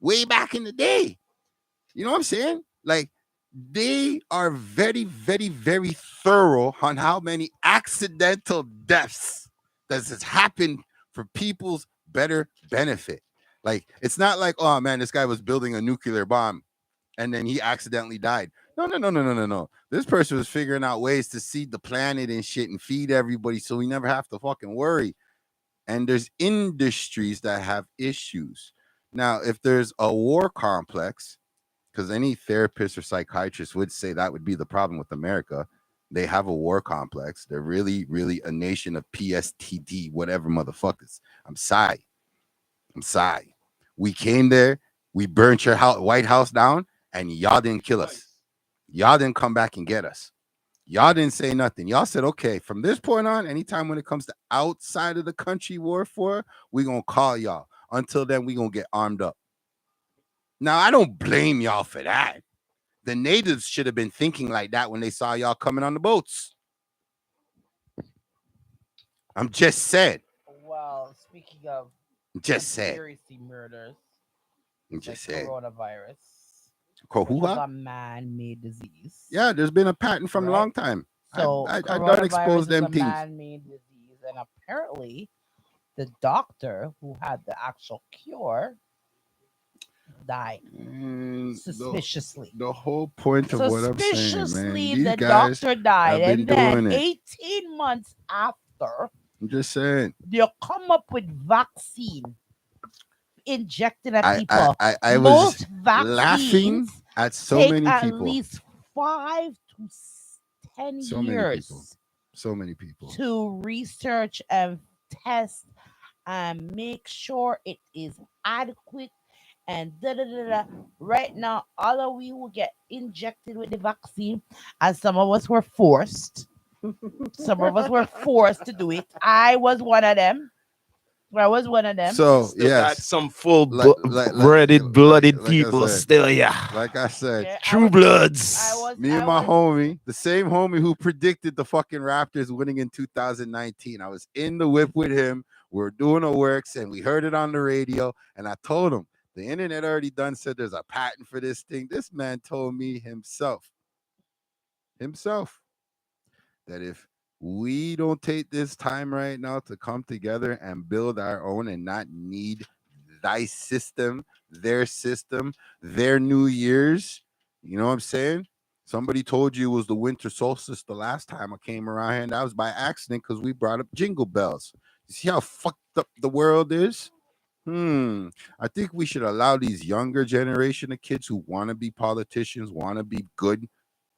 way back in the day. You know what I'm saying? Like, they are very, very, very thorough on how many accidental deaths that has happened for people's better benefit. Like, it's not like, oh man, this guy was building a nuclear bomb and then he accidentally died. No, no, no, no, no, no, no. This person was figuring out ways to seed the planet and shit and feed everybody so we never have to fucking worry. And there's industries that have issues. Now, if there's a war complex, because any therapist or psychiatrist would say that would be the problem with America. They have a war complex. They're really, really a nation of PSTD, whatever motherfuckers. I'm sorry. I'm sorry. We came there, we burnt your White House down, and y'all didn't kill us. Y'all didn't come back and get us. Y'all didn't say nothing. Y'all said, okay, from this point on, anytime when it comes to outside of the country warfare, we going to call y'all. Until then, we going to get armed up. Now, I don't blame y'all for that. The natives should have been thinking like that when they saw y'all coming on the boats. I'm just saying. Well, speaking of Just saying. conspiracy murders, I'm like just saying. coronavirus, which is Hoo-ha? a man-made disease. Yeah, there's been a patent from a Right. long time. So I done expose coronavirus is them a things. man-made disease, and apparently, the doctor who had the actual cure died And suspiciously. the whole point of what I'm saying, man, Suspiciously, these the guys doctor died, have been and then doing it. 18 months after, I'm just saying. they come up with vaccine injecting at I people. I was Most laughing vaccines at so take many at people. least 5 to 10 So many people. years So many people. to research and test and make sure it is adequate and da da da da. Right now, all of we will get injected with the vaccine, and some of us were forced. Some of us were forced to do it. I was one of them. I was one of them. So Still got yes, some full like like like breaded, like blooded like I people said, still, yeah. like I said, Okay, True bloods. me and I my was. homie, the same homie who predicted the fucking Raptors winning in 2019. I was in the whip with him. We were doing our works and we heard it on the radio. And I told him the internet already done said there's a patent for this thing. This man told me himself, that if we don't take this time right now to come together and build our own and not need thy system, their New Year's, you know what I'm saying? Somebody told you it was the winter solstice the last time I came around here, and that was by accident because we brought up jingle bells. You see how fucked up the world is? I think we should allow these younger generation of kids who want to be politicians, want to be good,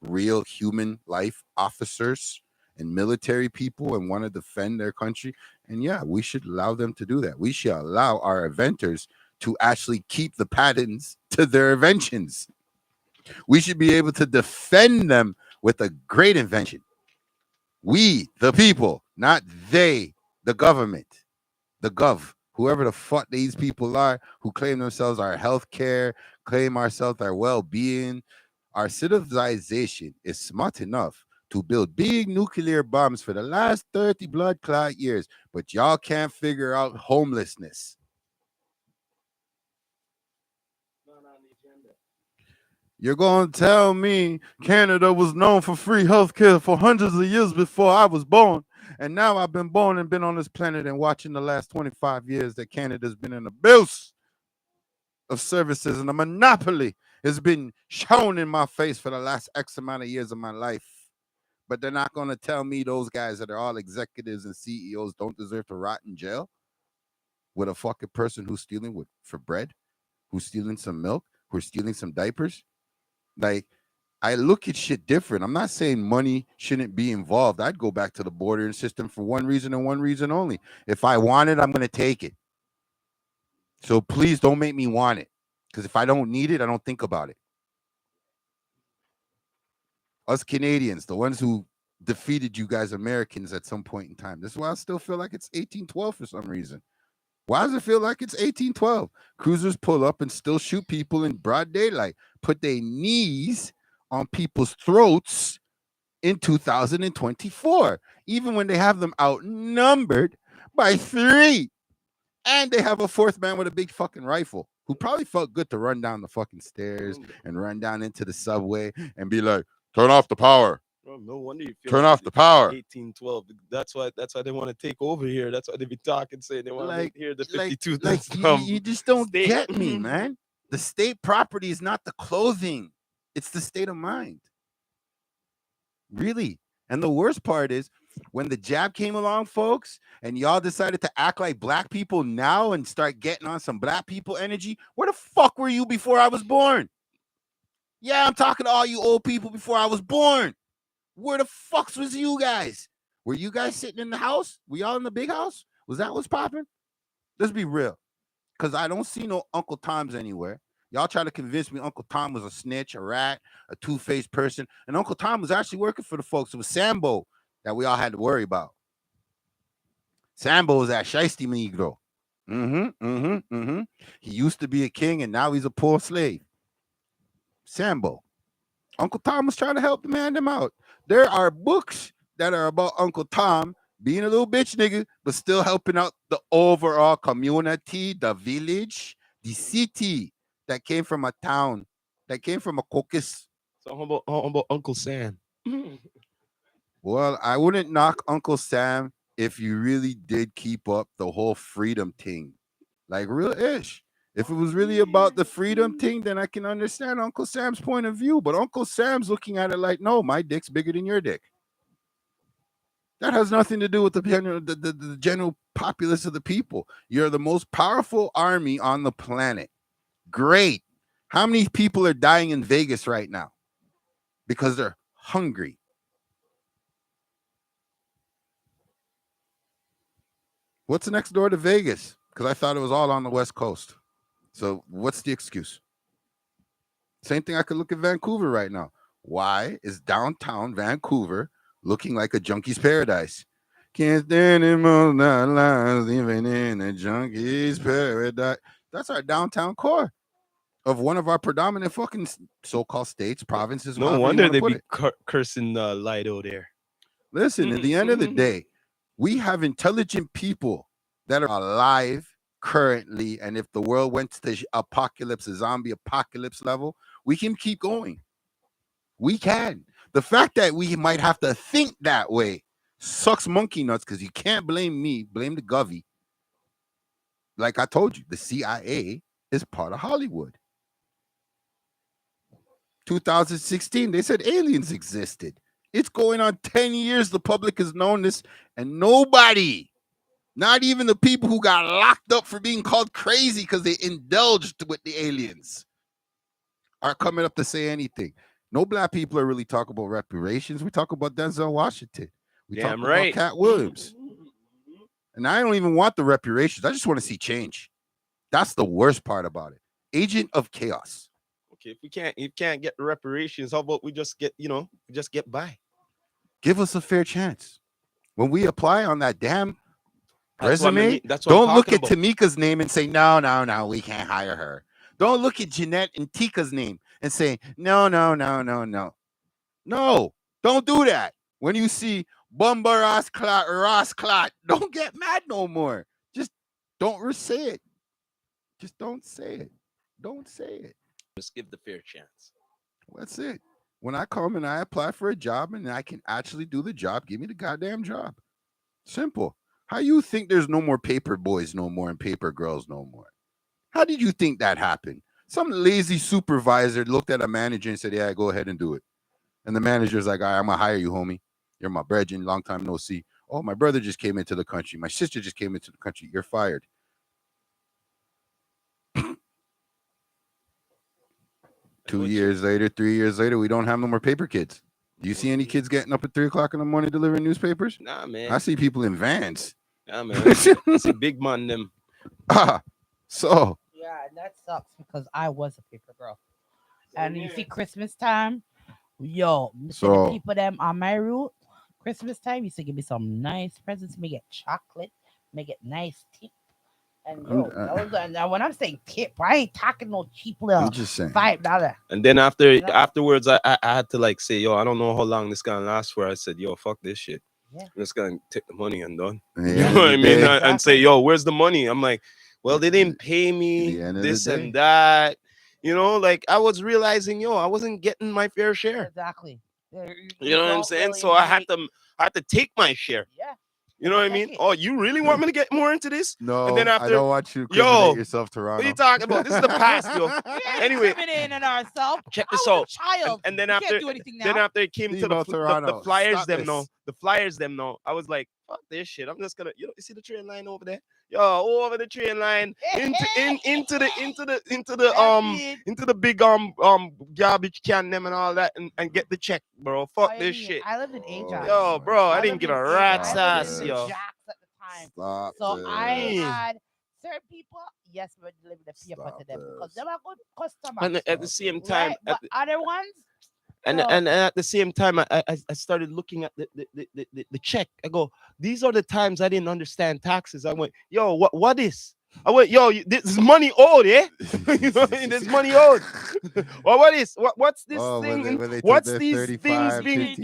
real human life officers and military people and want to defend their country. And yeah, we should allow them to do that. We should allow our inventors to actually keep the patents to their inventions. We should be able to defend them with a great invention. We, the people, not they, the government, the gov, whoever the fuck these people are who claim themselves our healthcare, claim ourselves our well-being. Our civilization is smart enough to build big nuclear bombs for the last 30 blood clot years, but y'all can't figure out homelessness. You're going to tell me Canada was known for free healthcare for hundreds of years before I was born. And now I've been born and been on this planet and watching the last 25 years that Canada's been an abuse of services and a monopoly has been shown in my face for the last X amount of years of my life. But they're not going to tell me those guys that are all executives and CEOs don't deserve to rot in jail with a fucking person who's stealing for bread, who's stealing some milk, who's stealing some diapers. Like, I look at shit different. I'm not saying money shouldn't be involved. I'd go back to the bordering system for one reason and one reason only. If I want it, I'm going to take it. So please don't make me want it. Because if I don't need it, I don't think about it. Us Canadians, the ones who defeated you guys Americans at some point in time. This is why I still feel like it's 1812 for some reason. Why does it feel like it's 1812? Cruisers pull up and still shoot people in broad daylight, put their knees on people's throats in 2024, even when they have them outnumbered by 3. And they have a fourth man with a big fucking rifle who probably felt good to run down the fucking stairs and run down into the subway and be like, turn off the power. Well, no wonder you feel Turn like off the power. 1812. That's why they want to take over here. That's why they be talking, saying they want to Like, make here the like, 52th like you just don't state. get me, man. The state property is not the clothing, it's the state of mind. Really. And the worst part is when the jab came along, folks, and y'all decided to act like black people now and start getting on some black people energy. Where the fuck were you before I was born? Yeah, I'm talking to all you old people before I was born. Where the fucks was you guys? Were you guys sitting in the house? We all in the big house? Was that what's popping? Let's be real. Because I don't see no Uncle Toms anywhere. Y'all try to convince me Uncle Tom was a snitch, a rat, a two-faced person. And Uncle Tom was actually working for the folks. It was Sambo that we all had to worry about. Sambo is that shiesty Negro. He used to be a king and now he's a poor slave. Sambo. Uncle Tom was trying to help the man them out. There are books that are about Uncle Tom being a little bitch nigga, but still helping out the overall community, the village, the city that came from a town, that came from a caucus. So how about Uncle Sam? Well, I wouldn't knock Uncle Sam if you really did keep up the whole freedom thing. Like real ish. If it was really about the freedom thing, then I can understand Uncle Sam's point of view. But Uncle Sam's looking at it like, no, my dick's bigger than your dick. That has nothing to do with the general populace of the people. You're the most powerful army on the planet. Great. How many people are dying in Vegas right now? Because they're hungry. What's next door to Vegas? Because I thought it was all on the West Coast. So what's the excuse? Same thing I could look at Vancouver right now. Why is downtown Vancouver looking like a junkie's paradise? Can't stand it more than lies, even in a junkie's paradise. That's our downtown core of one of our predominant fucking so-called states, provinces, No however you wonder want to they put be it. cursing Lido there. Listen, at the end of the day, we have intelligent people that are alive currently, and if the world went to apocalypse, a zombie apocalypse level, we can keep going. We can. The fact that we might have to think that way sucks monkey nuts because you can't blame me, blame the Govy. Like I told you, the CIA is part of Hollywood. 2016, they said aliens existed. It's going on 10 years. The public has known this, and nobody, not even the people who got locked up for being called crazy because they indulged with the aliens, are coming up to say anything. No black people are really talking about reparations. We talk about Denzel Washington. We talk Damn about right. Cat Williams. And I don't even want the reparations. I just want to see change. That's the worst part about it. Agent of chaos. Okay, if you can't get the reparations, how about we just get, just get by? Give us a fair chance. When we apply on that damn That's what I resume, mean. That's what I'm don't look talking at about. Tamika's name and say, no, no, no, we can't hire her. Don't look at Jeanette and Tika's name and say, no, no, no, no, no. No, don't do that. When you see Bumba Ross Clot, don't get mad no more. Just don't say it. Just don't say it. Don't say it. Just give the fair chance. That's it. When I come and I apply for a job and I can actually do the job, give me the goddamn job. Simple. How you think there's no more paper boys no more and paper girls no more? How did you think that happened? Some lazy supervisor looked at a manager and said, yeah, go ahead and do it. And the manager's like, all right, I'm going to hire you, homie. You're my brethren, long time no see. Oh, my brother just came into the country. My sister just came into the country. You're fired. 2 years later, 3 years later, we don't have no more paper kids. Do you see any kids getting up at 3 o'clock in the morning delivering newspapers? Nah, man. I see people in vans. Nah, man. I see big man them. So. Yeah, that sucks because I was a paper girl. And you see Christmas time, yo, so the people them on my route, Christmas time used to give me some nice presents. Me get chocolate, me get nice tip. And yo, and when I'm saying tip, I ain't talking no cheap little I'm just saying $5. And then afterwards, I had to like say, yo, I don't know how long this gonna last for. I said, yo, fuck this shit. Yeah. I'm just gonna take the money and done. Yeah, you know what I mean? And say, yo, where's the money? I'm like, well, they didn't pay me this and that. You know, like I was realizing, yo, I wasn't getting my fair share. Exactly. You know what I'm saying? Really so I had to take my share. Yeah. You know what I mean? Oh, you really want me to get more into this? No, and then after, I don't want you to incriminate yourself, Toronto. What are you talking about? This is the past, yo. Anyway, incriminating ourselves. Check this out. Child. And then after, it came to the flyers, the flyers, I was like, fuck this shit. I'm just gonna, you see the train line over there? Yo, over the train line into the big garbage can them and all that and get the check, bro. Fuck this shit. I lived in Ajax. Yo, bro, I didn't get a rat's ass, yo. Ajax at the time. So I had certain people, yes, but deliver the paper to them because they were good customers. And at the same time, right? But other ones. And at the same time, I started looking at the check. I go, these are the times I didn't understand taxes. I went, yo, what is? I went, yo, this is money owed, eh? You know, there's money owed. Well, what's this thing? What's these things being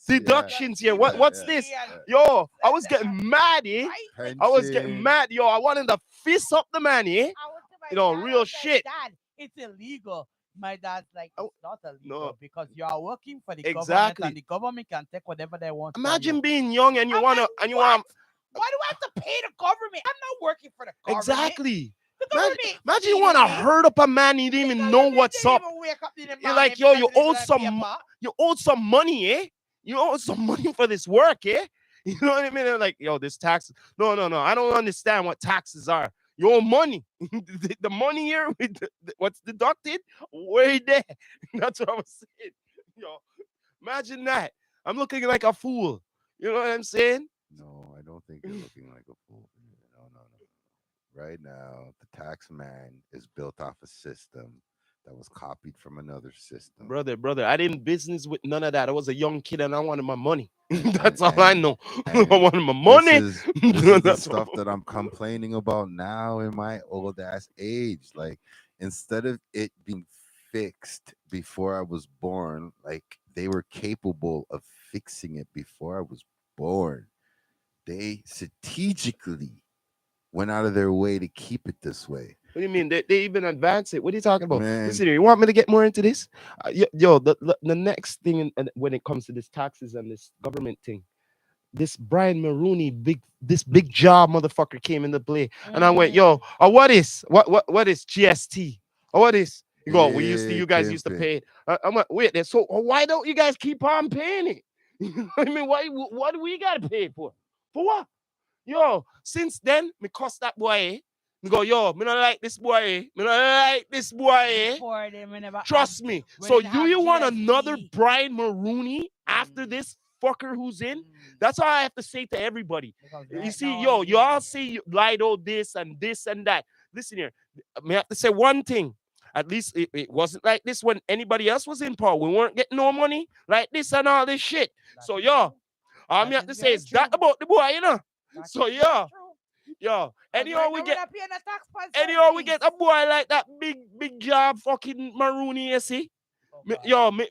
deductions here? What's this? Yo, I was getting mad, eh? I was getting mad, yo. I wanted to fist up the man, eh? You know, real shit. Dad, it's illegal. My dad's like, it's not illegal because you are working for the government and the government can take whatever they want. Imagine being young and you want. Why do I have to pay the government? I'm not working for the government. Exactly. Imagine, Don't make imagine you want to me. hurt up a man, you didn't It even know doesn't make what's them up. even wake up in the You're morning like, yo, because it is on paper. you owed some money, eh? You owe some money for this work, eh? You know what I mean? They're like, yo, this tax. No, no, no. I don't understand what taxes are. You owe money. The money here, what's deducted, way there. That's what I was saying. Yo, imagine that. I'm looking like a fool. You know what I'm saying? No, I don't think you're looking like a fool. No, no, no. Right now, the tax man is built off a system that was copied from another system. Brother, I didn't business with none of that. I was a young kid and I wanted my money. And and That's all I and know. I and wanted my this money. is this is the That's stuff all. that I'm complaining about now in my old ass age. Like, instead of it being fixed before I was born, like they were capable of fixing it before I was born. They strategically went out of their way to keep it this way. What do you mean? They even advance it. What are you talking about? Man, Listen here. You want me to get more into this? Yo, the next thing when it comes to this taxes and this government thing, this Brian Maroney this big job motherfucker came into play, and I went, Mm. yo, what is GST? Or what is? You go, big you guys used to pimping. pay it. I'm like, wait, so why don't you guys keep on paying it? You know what I mean, what do we gotta pay it for? For what? Yo, since then, me cuss that boy. Me go, yo, me not like this boy. Me not like this boy. Before them, we never have, Trust me. we So didn't do have you want another GST. Brian Maroney after Mm. this fucker who's in? Mm. That's all I have to say to everybody. Because You right see, now yo, he you is all there. say you Lido this and that. Listen here. I have to say one thing. At least it wasn't like this when anybody else was in power. We weren't getting no money like this and all this shit. That So, is yo, true. all me That have is to say very is that true. about the boy, you know. That So, is very yeah, true. yo, Because right now we're not paying a tax for certain anyhow we things. get a boy like that big job fucking Marooney, you see. Oh Me, God. yo, me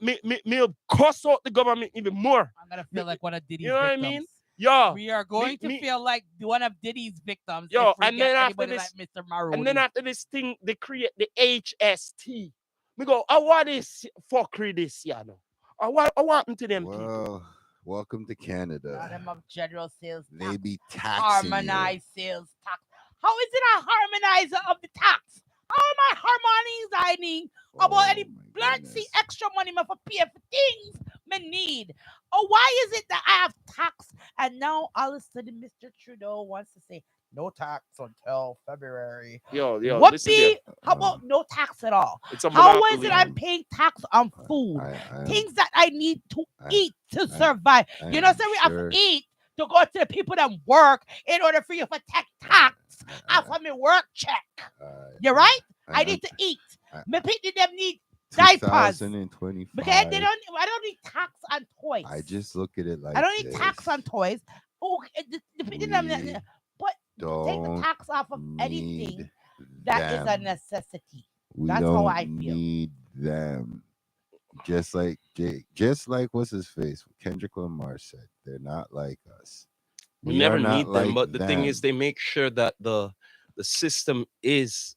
cuss out the government even more. I'm gonna Me, feel like one of you Diddy's know what I victims. mean? Yo, We are me, going to me, feel like one of Diddy's victims if yo, we get anybody like Mr. and then Maroney. after this thing, they create the HST. Me go, oh, what is fuckery this, you know? What happened to them people? Well, welcome to Now Canada. them have general sales They tax, be taxing you. harmonized sales tax. How is it a harmonizer of the tax? How am I harmonizing about any Oh my bloody goodness. extra money me for pay for things me need? Or why is it that I have tax and now all of a sudden Mr. Trudeau wants to say no tax until February? Yo, listen there. Whoopee! How Uh, about no tax at all? It's a How is it monopoly. I'm um, paying tax on food? I am Things that I need to I, eat to I survive. I You know, am say we have to sure. eat to go to the people that work in order for you to take tax I, off of my work check. You I, right? I I, need to eat. I, My people them need diapers. Because they 2025. don't I don't need tax on I toys. just look at it I like don't need tax this. on toys. Oh, the people them We but take the don't tax off of anything need that is a them. necessity. We That's how don't I feel. need them. Just like what's his face? Kendrick Lamar said, they're not like us. We We are never not need them, like but the thing is, them. they make sure that the system is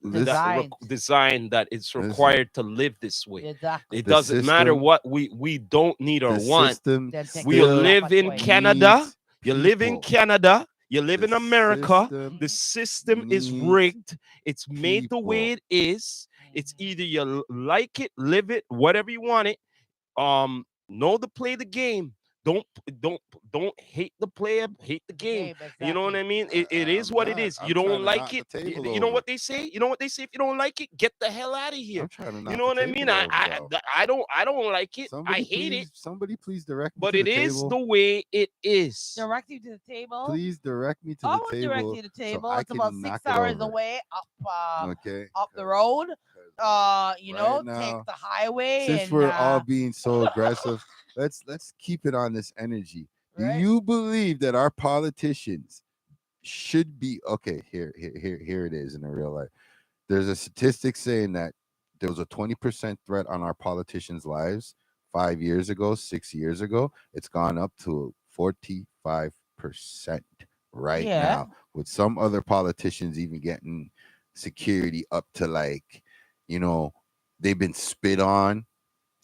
that Listen, Designed. designed that it's listen. required to live this way. It Exactly. The doesn't matter system, what we don't need or the want. system Then take the We money still off a live in toy. Canada. needs You live in people. Canada. You live The in America. system The Mhm. system is needs rigged. It's made the way people. it is. It's Mhm. either you like it, live it, whatever you want it. Know to play the game. don't don't don't hate the player, hate the The game. game, You know what exactly. I mean? It is I'm what it not. is. You I'm trying don't to like knock the it, table you know over. what they say, if you don't like it, get the hell out of here. I'm trying to You knock know the what I mean? table over, bro. I don't like it, I hate it, Somebody please direct me but to the it is table. the way it is. Direct you to the table. Please direct me to I the will direct table you to the so table. I It's about can six knock it hours over. away Okay? up the Cause, road. 'cause right Take now, the highway since and we're all being so aggressive, let's keep it on this energy. Do right. you believe that our politicians should be okay? Here it is in the real life. There's a statistic saying that there was a 20% threat on our politicians' lives 5 years ago, 6 years ago. It's gone up to 45% right Yeah. now, with some other politicians even getting security up to like, you know, they've been spit on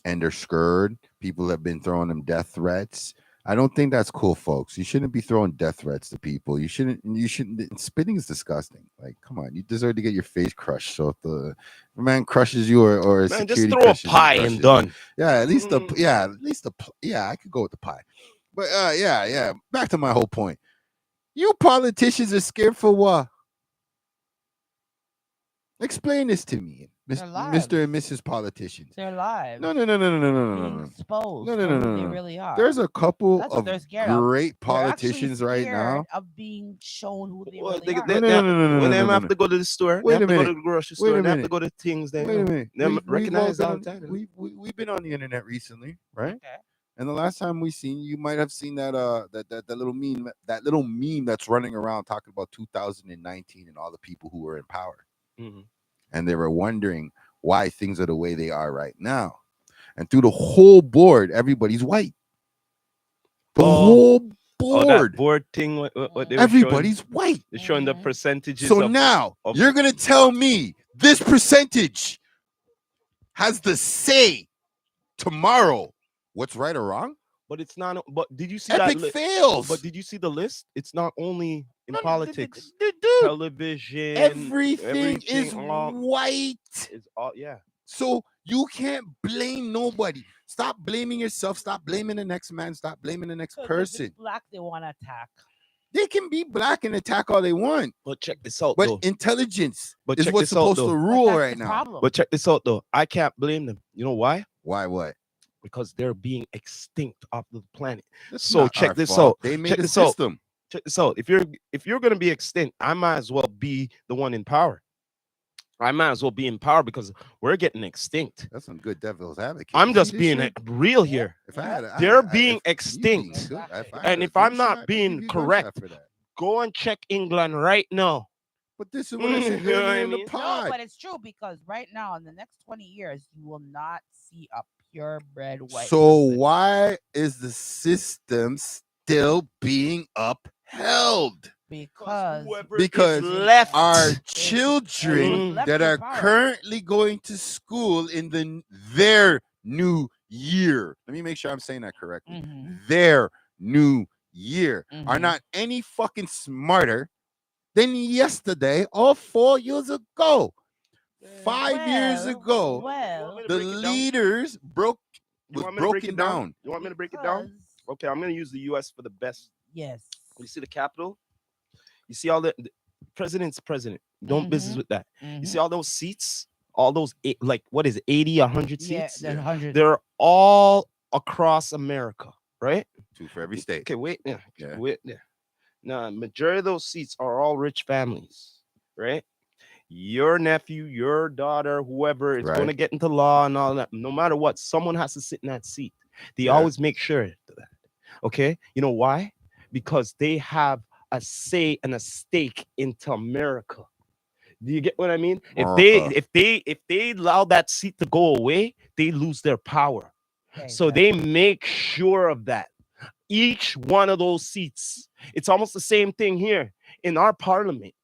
and they're scared. People have been throwing them death threats. I don't think that's cool, folks. You shouldn't be throwing death threats to people. You shouldn't. You shouldn't. Spitting is disgusting. Like, come on, you deserve to get your face crushed. So if a man crushes you, or a Man, just security throw a crushes pie and you, done. yeah, at least the Mm. yeah, at least the yeah, I could go with the pie. But yeah. Back to my whole point. You politicians are scared for what? Explain this to me, Their Mr. and lives. Mrs. Politicians. Their No, lives no, no, no, no, no, no, no, being no, exposed no, no, for no, who no, they no. really are. There's a couple That's what of they're scared of. great They're actually politicians right now. scared of being shown who they Well, really are. No, no, no, no, no, no, when no, they no, no, have no. to go to the store, they Wait have a to go to minute. the grocery Wait store, a they have to minute. go to things that, Wait a minute. them We've all recognize been all the on time. we've been on the internet recently, right? Okay. And the last time we seen you might have seen that little meme that's running around talking about 2019 and all the people who were in power, Mhm. and they were wondering why things are the way they are right now. And through the whole board, everybody's white. The Oh, whole oh, that board, board thing, what they were showing, everybody's white. they're showing the Mm-hmm. percentages So of now of. you're gonna tell me this percentage has the say tomorrow what's right or wrong? But it's not. But did you see that? Epic But fails. did you see the list? It's not only in No, politics, dude, television, everything is everything. All white. is all. Yeah. So you can't blame nobody. Stop blaming yourself. Stop blaming the next man. Stop blaming the next Because if it's person. black, they want to attack. They can be black and attack all they want, But check this out but though. intelligence But is check what's this out supposed to though. But rule that's right the now. problem. But check this out though. I can't blame them. You know why? Why? What? Because they're being extinct off the planet. That's So not check our this fault. out. They made Check a this out. system. Check this out. If you're gonna be extinct, I might as well be the one in power. I might as well be in power because we're getting extinct. That's some good devil's advocate. I'm You see just this being shit? real Yeah. here. If I Yeah. had, They're if being you being extinct. good, if Exactly. I had And a if I'm not gunshot, I'd give being you a gunshot correct, for that. go and check England right now. But this is what I You said know what earlier I in the mean? No, pod. but it's true because right now, in the next 20 years, you will not see a purebred white So person. why is the system still being upheld? Because Because left. our it was children Mm. left that in are power. currently going to school in their new year. Let me make sure I'm saying that correctly. Mm-hmm. Their new year are Mm-hmm. not any fucking smarter than yesterday or 4 years ago. 5 years Well, ago, You want me to the break it down? leaders You was want me to break broken it down? down. You want me to break it because down? Okay, I'm gonna use the US for the best. yes. You see the capital? You see all the president's president. Don't business Mm-hmm. with that. You Mm-hmm. see all those seats? All those like what is it, 80, 100 Yeah, seats? there's Yeah. 100. They're all across America, right? Two for every state. Okay, wait, yeah, Yeah. wait, yeah. Now, majority of those seats are all rich families, right? Your nephew, your daughter, whoever is going Right. to get into law and all that, no matter what, someone has to sit in that seat. They Yeah. always make sure of that. Okay, you know why? Because they have a say and a stake into America. Do you get what I mean? America. If they allow that seat to go away, they lose their power. So they Exactly. make sure of that. Each one of those seats. It's almost the same thing here in our parliament.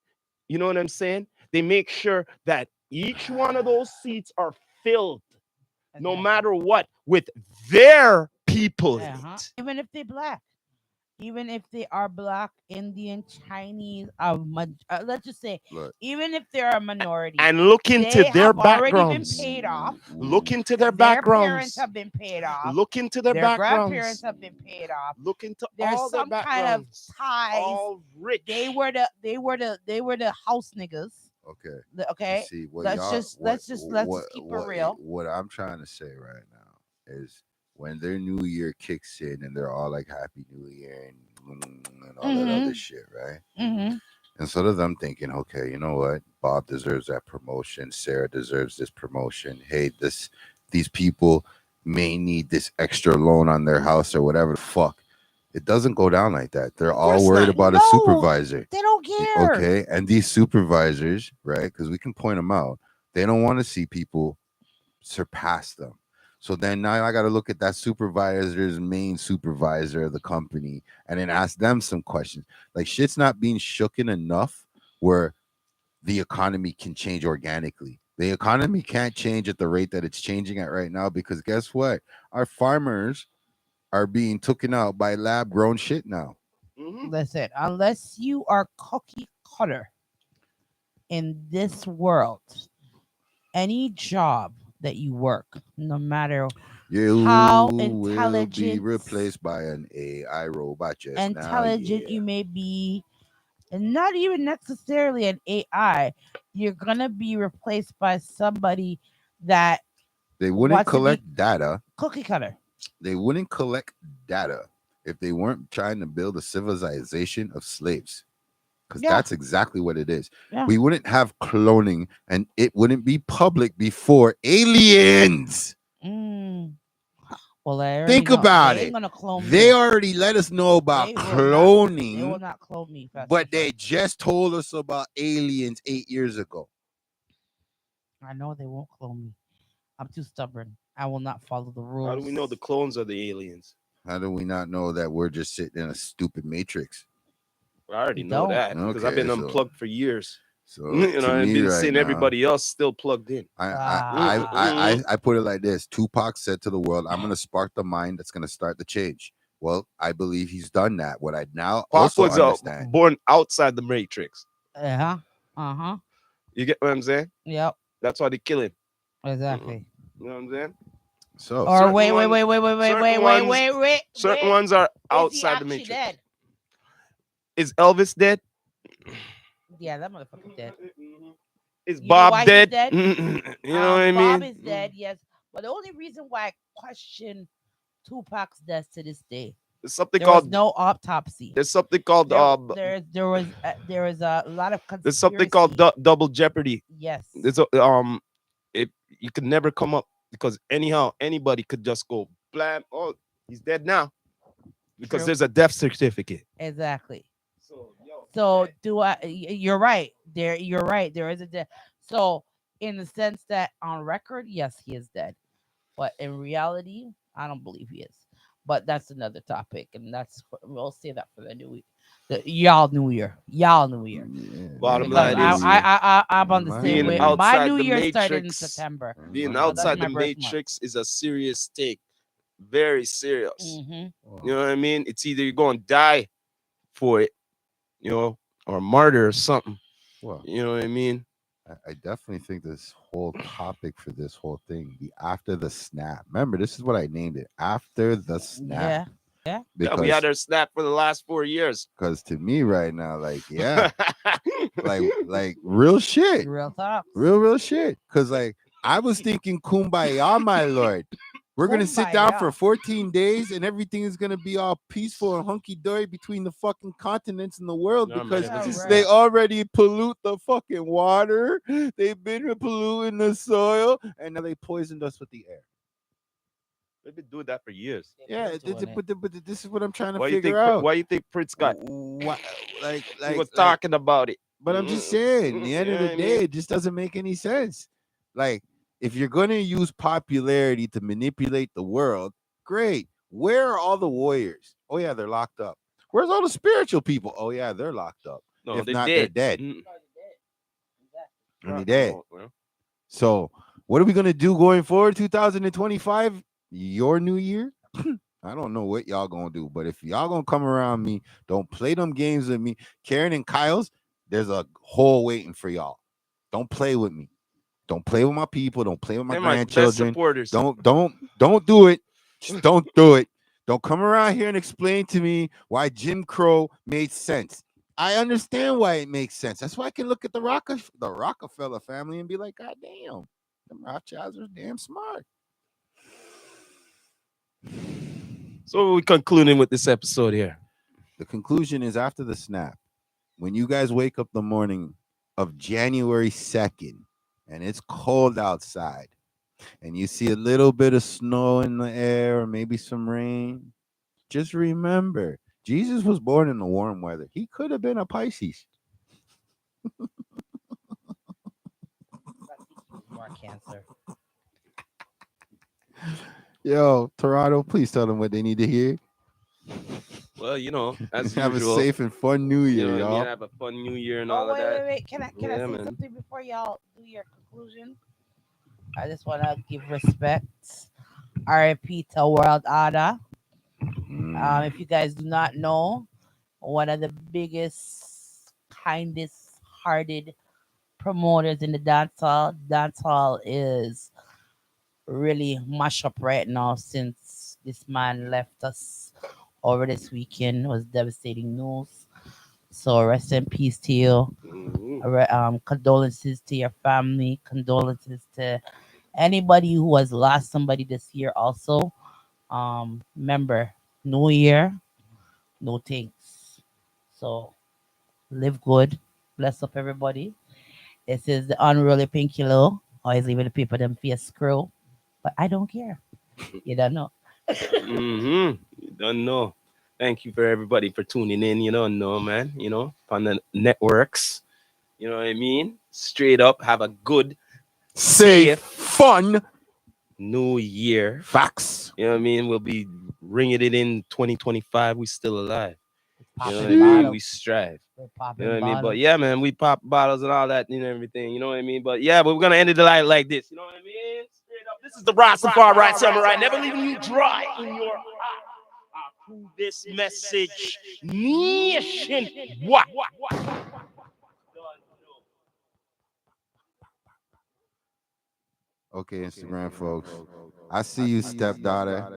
You know what I'm saying? They make sure that each one of those seats are filled, no Exactly. matter what, with their people in Uh-huh. it. Even if they black. Even if they are black, Indian, Chinese, let's just say, Look. even if they're a minority, And look into they their have already been backgrounds. paid off. Look into their Their parents backgrounds. have been paid off. Look into their Their grandparents backgrounds. have been paid off. Look into There's all their some kind of backgrounds. ties. All rich. They were the house niggas. Okay. Okay. See what Let's y'all just let's just keep it real. what I'm trying to say right now is when their new year kicks in and they're all like Happy New Year and all that other Mm-hmm. shit, right? Mm-hmm. Instead of them thinking, okay, you know what, Bob deserves that promotion, Sarah deserves this promotion. Hey, these people may need this extra loan on their house or whatever the fuck. It doesn't go down like that. They're Of all course worried not. about a No, supervisor. they don't care. Okay, and these supervisors, right? Because we can point them out. They don't want to see people surpass them. So then now I got to look at that supervisor's main supervisor of the company and then ask them some questions. Like shit's not being shooken enough where the economy can change organically. The economy can't change at the rate that it's changing at right now because guess what? Our farmers are being taken out by lab grown shit now. Hmm. Listen, unless you are cookie cutter in this world, any job that you work, no matter how You will be intelligent replaced by an AI robot just now. intelligent Yeah. you may be, and not even necessarily an AI, you're gonna be replaced by somebody that They wouldn't wants to be collect data. cookie cutter. They wouldn't collect data if they weren't trying to build a civilization of slaves. Because Yeah, that's exactly what it is. yeah. We wouldn't have cloning and it wouldn't be public before aliens. Mm. Well, I already Think know about they ain't it. gonna clone They me. already let us know about They will not. They will cloning, not clone me. That's for but sure. they just told us about aliens 8 years ago. I know they won't clone me. I'm too stubborn. I will not follow the How do we know rules. the clones are the aliens? How do we not know that we're just sitting in a stupid matrix? Well, I already We know don't. that because I've Okay, been so unplugged for years. so to I've me been right seeing now, everybody else still plugged in. Ah, I put it like this: Tupac said to the world, "I'm going to spark the mind that's going to start the change." Well, I believe he's done that. What I now Pac also was understand, born outside the matrix. uh huh, uh huh. You get what I'm saying? Yep, That's why they kill him. Mm. exactly. You know what I'm saying? so Or Certain wait, wait, ones, wait, wait, wait, wait, certain wait, wait, ones, wait, wait, certain wait. ones are Is he outside the actually matrix. dead? Is Elvis dead? Yeah, that motherfucker dead. Is You know Bob why he's dead? dead? You know what I Bob mean? is dead, yes. But the only reason why I question Tupac's death to this day, There's something there was called no autopsy. there's something called There was a lot of there's something called conspiracy. double jeopardy. Yes, There's a, it you could never come up because anyhow anybody could just go blam. Oh, he's dead now because true, there's a death certificate. exactly. So yo, So do I? You're right. You're right. There is a death. So in the sense that on record, yes, he is dead, but in reality, I don't believe he is. But that's another topic, and we'll say that for the new year, y'all new year, yeah, bottom because line is I'm on the my same being way. new year, My outside new the year started in matrix, September, being my because that's outside new the my birth month. matrix is a serious take, very serious. Hmm. You well, know what I mean? It's either you're going to die for it, you know, or martyr or something. well, You know what I mean? I definitely think this whole topic for this whole thing, the after the snap. Remember, this is what I named it, after the snap, Yeah, yeah. Yeah, we had because our snap for the last 4 years. to me right now, like yeah, like real shit, Real talks. real shit. Because like I was thinking, kumbaya, my lord. We're gonna sit down Kumbaya. for 14 days and everything is gonna be all peaceful and hunky dory between the fucking continents in the world No, man, because it Yeah, wasn't they right. snap. already pollute the fucking water. They've been polluting the soil and now they poisoned us with the air. They've been doing that for years. They've Yeah, been doing it. but this is what I'm trying to Why you figure think? out. Why you think Prince got? What, He was like talking about it. But I'm just saying, the end You of know the what I day, mean? it just doesn't make any sense. Like, if you're going to use popularity to manipulate the world, great. Where are all the warriors? Oh, yeah, they're locked up. Where's all the spiritual people? Oh, yeah, they're locked up. No, If they're not, they're dead. dead. And I they're don't dead. know, bro. So, what are we going to do going forward, 2025? Your new year? I don't know what y'all gonna do, but if y'all gonna come around me, don't play them games with me. Karen and Kyle's, there's a hole waiting for y'all. Don't play with me. Don't play with my people. Don't play with my They're my best grandchildren. supporters. Don't do it. Just don't do it. Don't come around here and explain to me why Jim Crow made sense. I understand why it makes sense. That's why I can look at the Rockefeller family and be like, God damn, them Rothschilds are damn smart. So we concluding with this episode here. The conclusion is after the snap, when you guys wake up the morning of January 2nd and it's cold outside and you see a little bit of snow in the air or maybe some rain, just remember Jesus was born in the warm weather. He could have been a Pisces. More cancer. Yo, Toronto, please tell them what they need to hear. Well, as Have a usual, safe and fun new you year, know what I mean. y'all. Have a fun New Year and Oh all of wait, that. wait, wait. Can I Yeah, say man. something before y'all do your conclusion? I just want to give respect. RIP to World Order. If you guys do not know, one of the biggest, kindest hearted promoters in the dancehall is really mash up right now since this man left us over this weekend. It was devastating news. So rest in peace to you. Mhm. Condolences to your family. Condolences to anybody who has lost somebody this year. Also, remember, New Year, no thanks. So live good. Bless up everybody. This is the unruly Pinky Low. Always leaving the people them face screw. But I don't care. You don't know. You don't know. Thank you for everybody for tuning in. You don't know, man. On the networks. You know what I mean? Straight up, have a good, Safe, safe fun, new year. facts. You know what I mean? We'll be ringing it in 2025. We still alive. You know what I Popping mean? bottles. We strive. We're You know popping what I mean? But bottles. yeah, man, we pop bottles and all that and everything. You know what I mean? But yeah, but we're gonna end it like this. You know what I mean? Straight up. This is the Rastafari Samurai, never leaving you dry in your eye. Through this message, nation. What? Okay, Instagram folks. I see you, stepdaughter.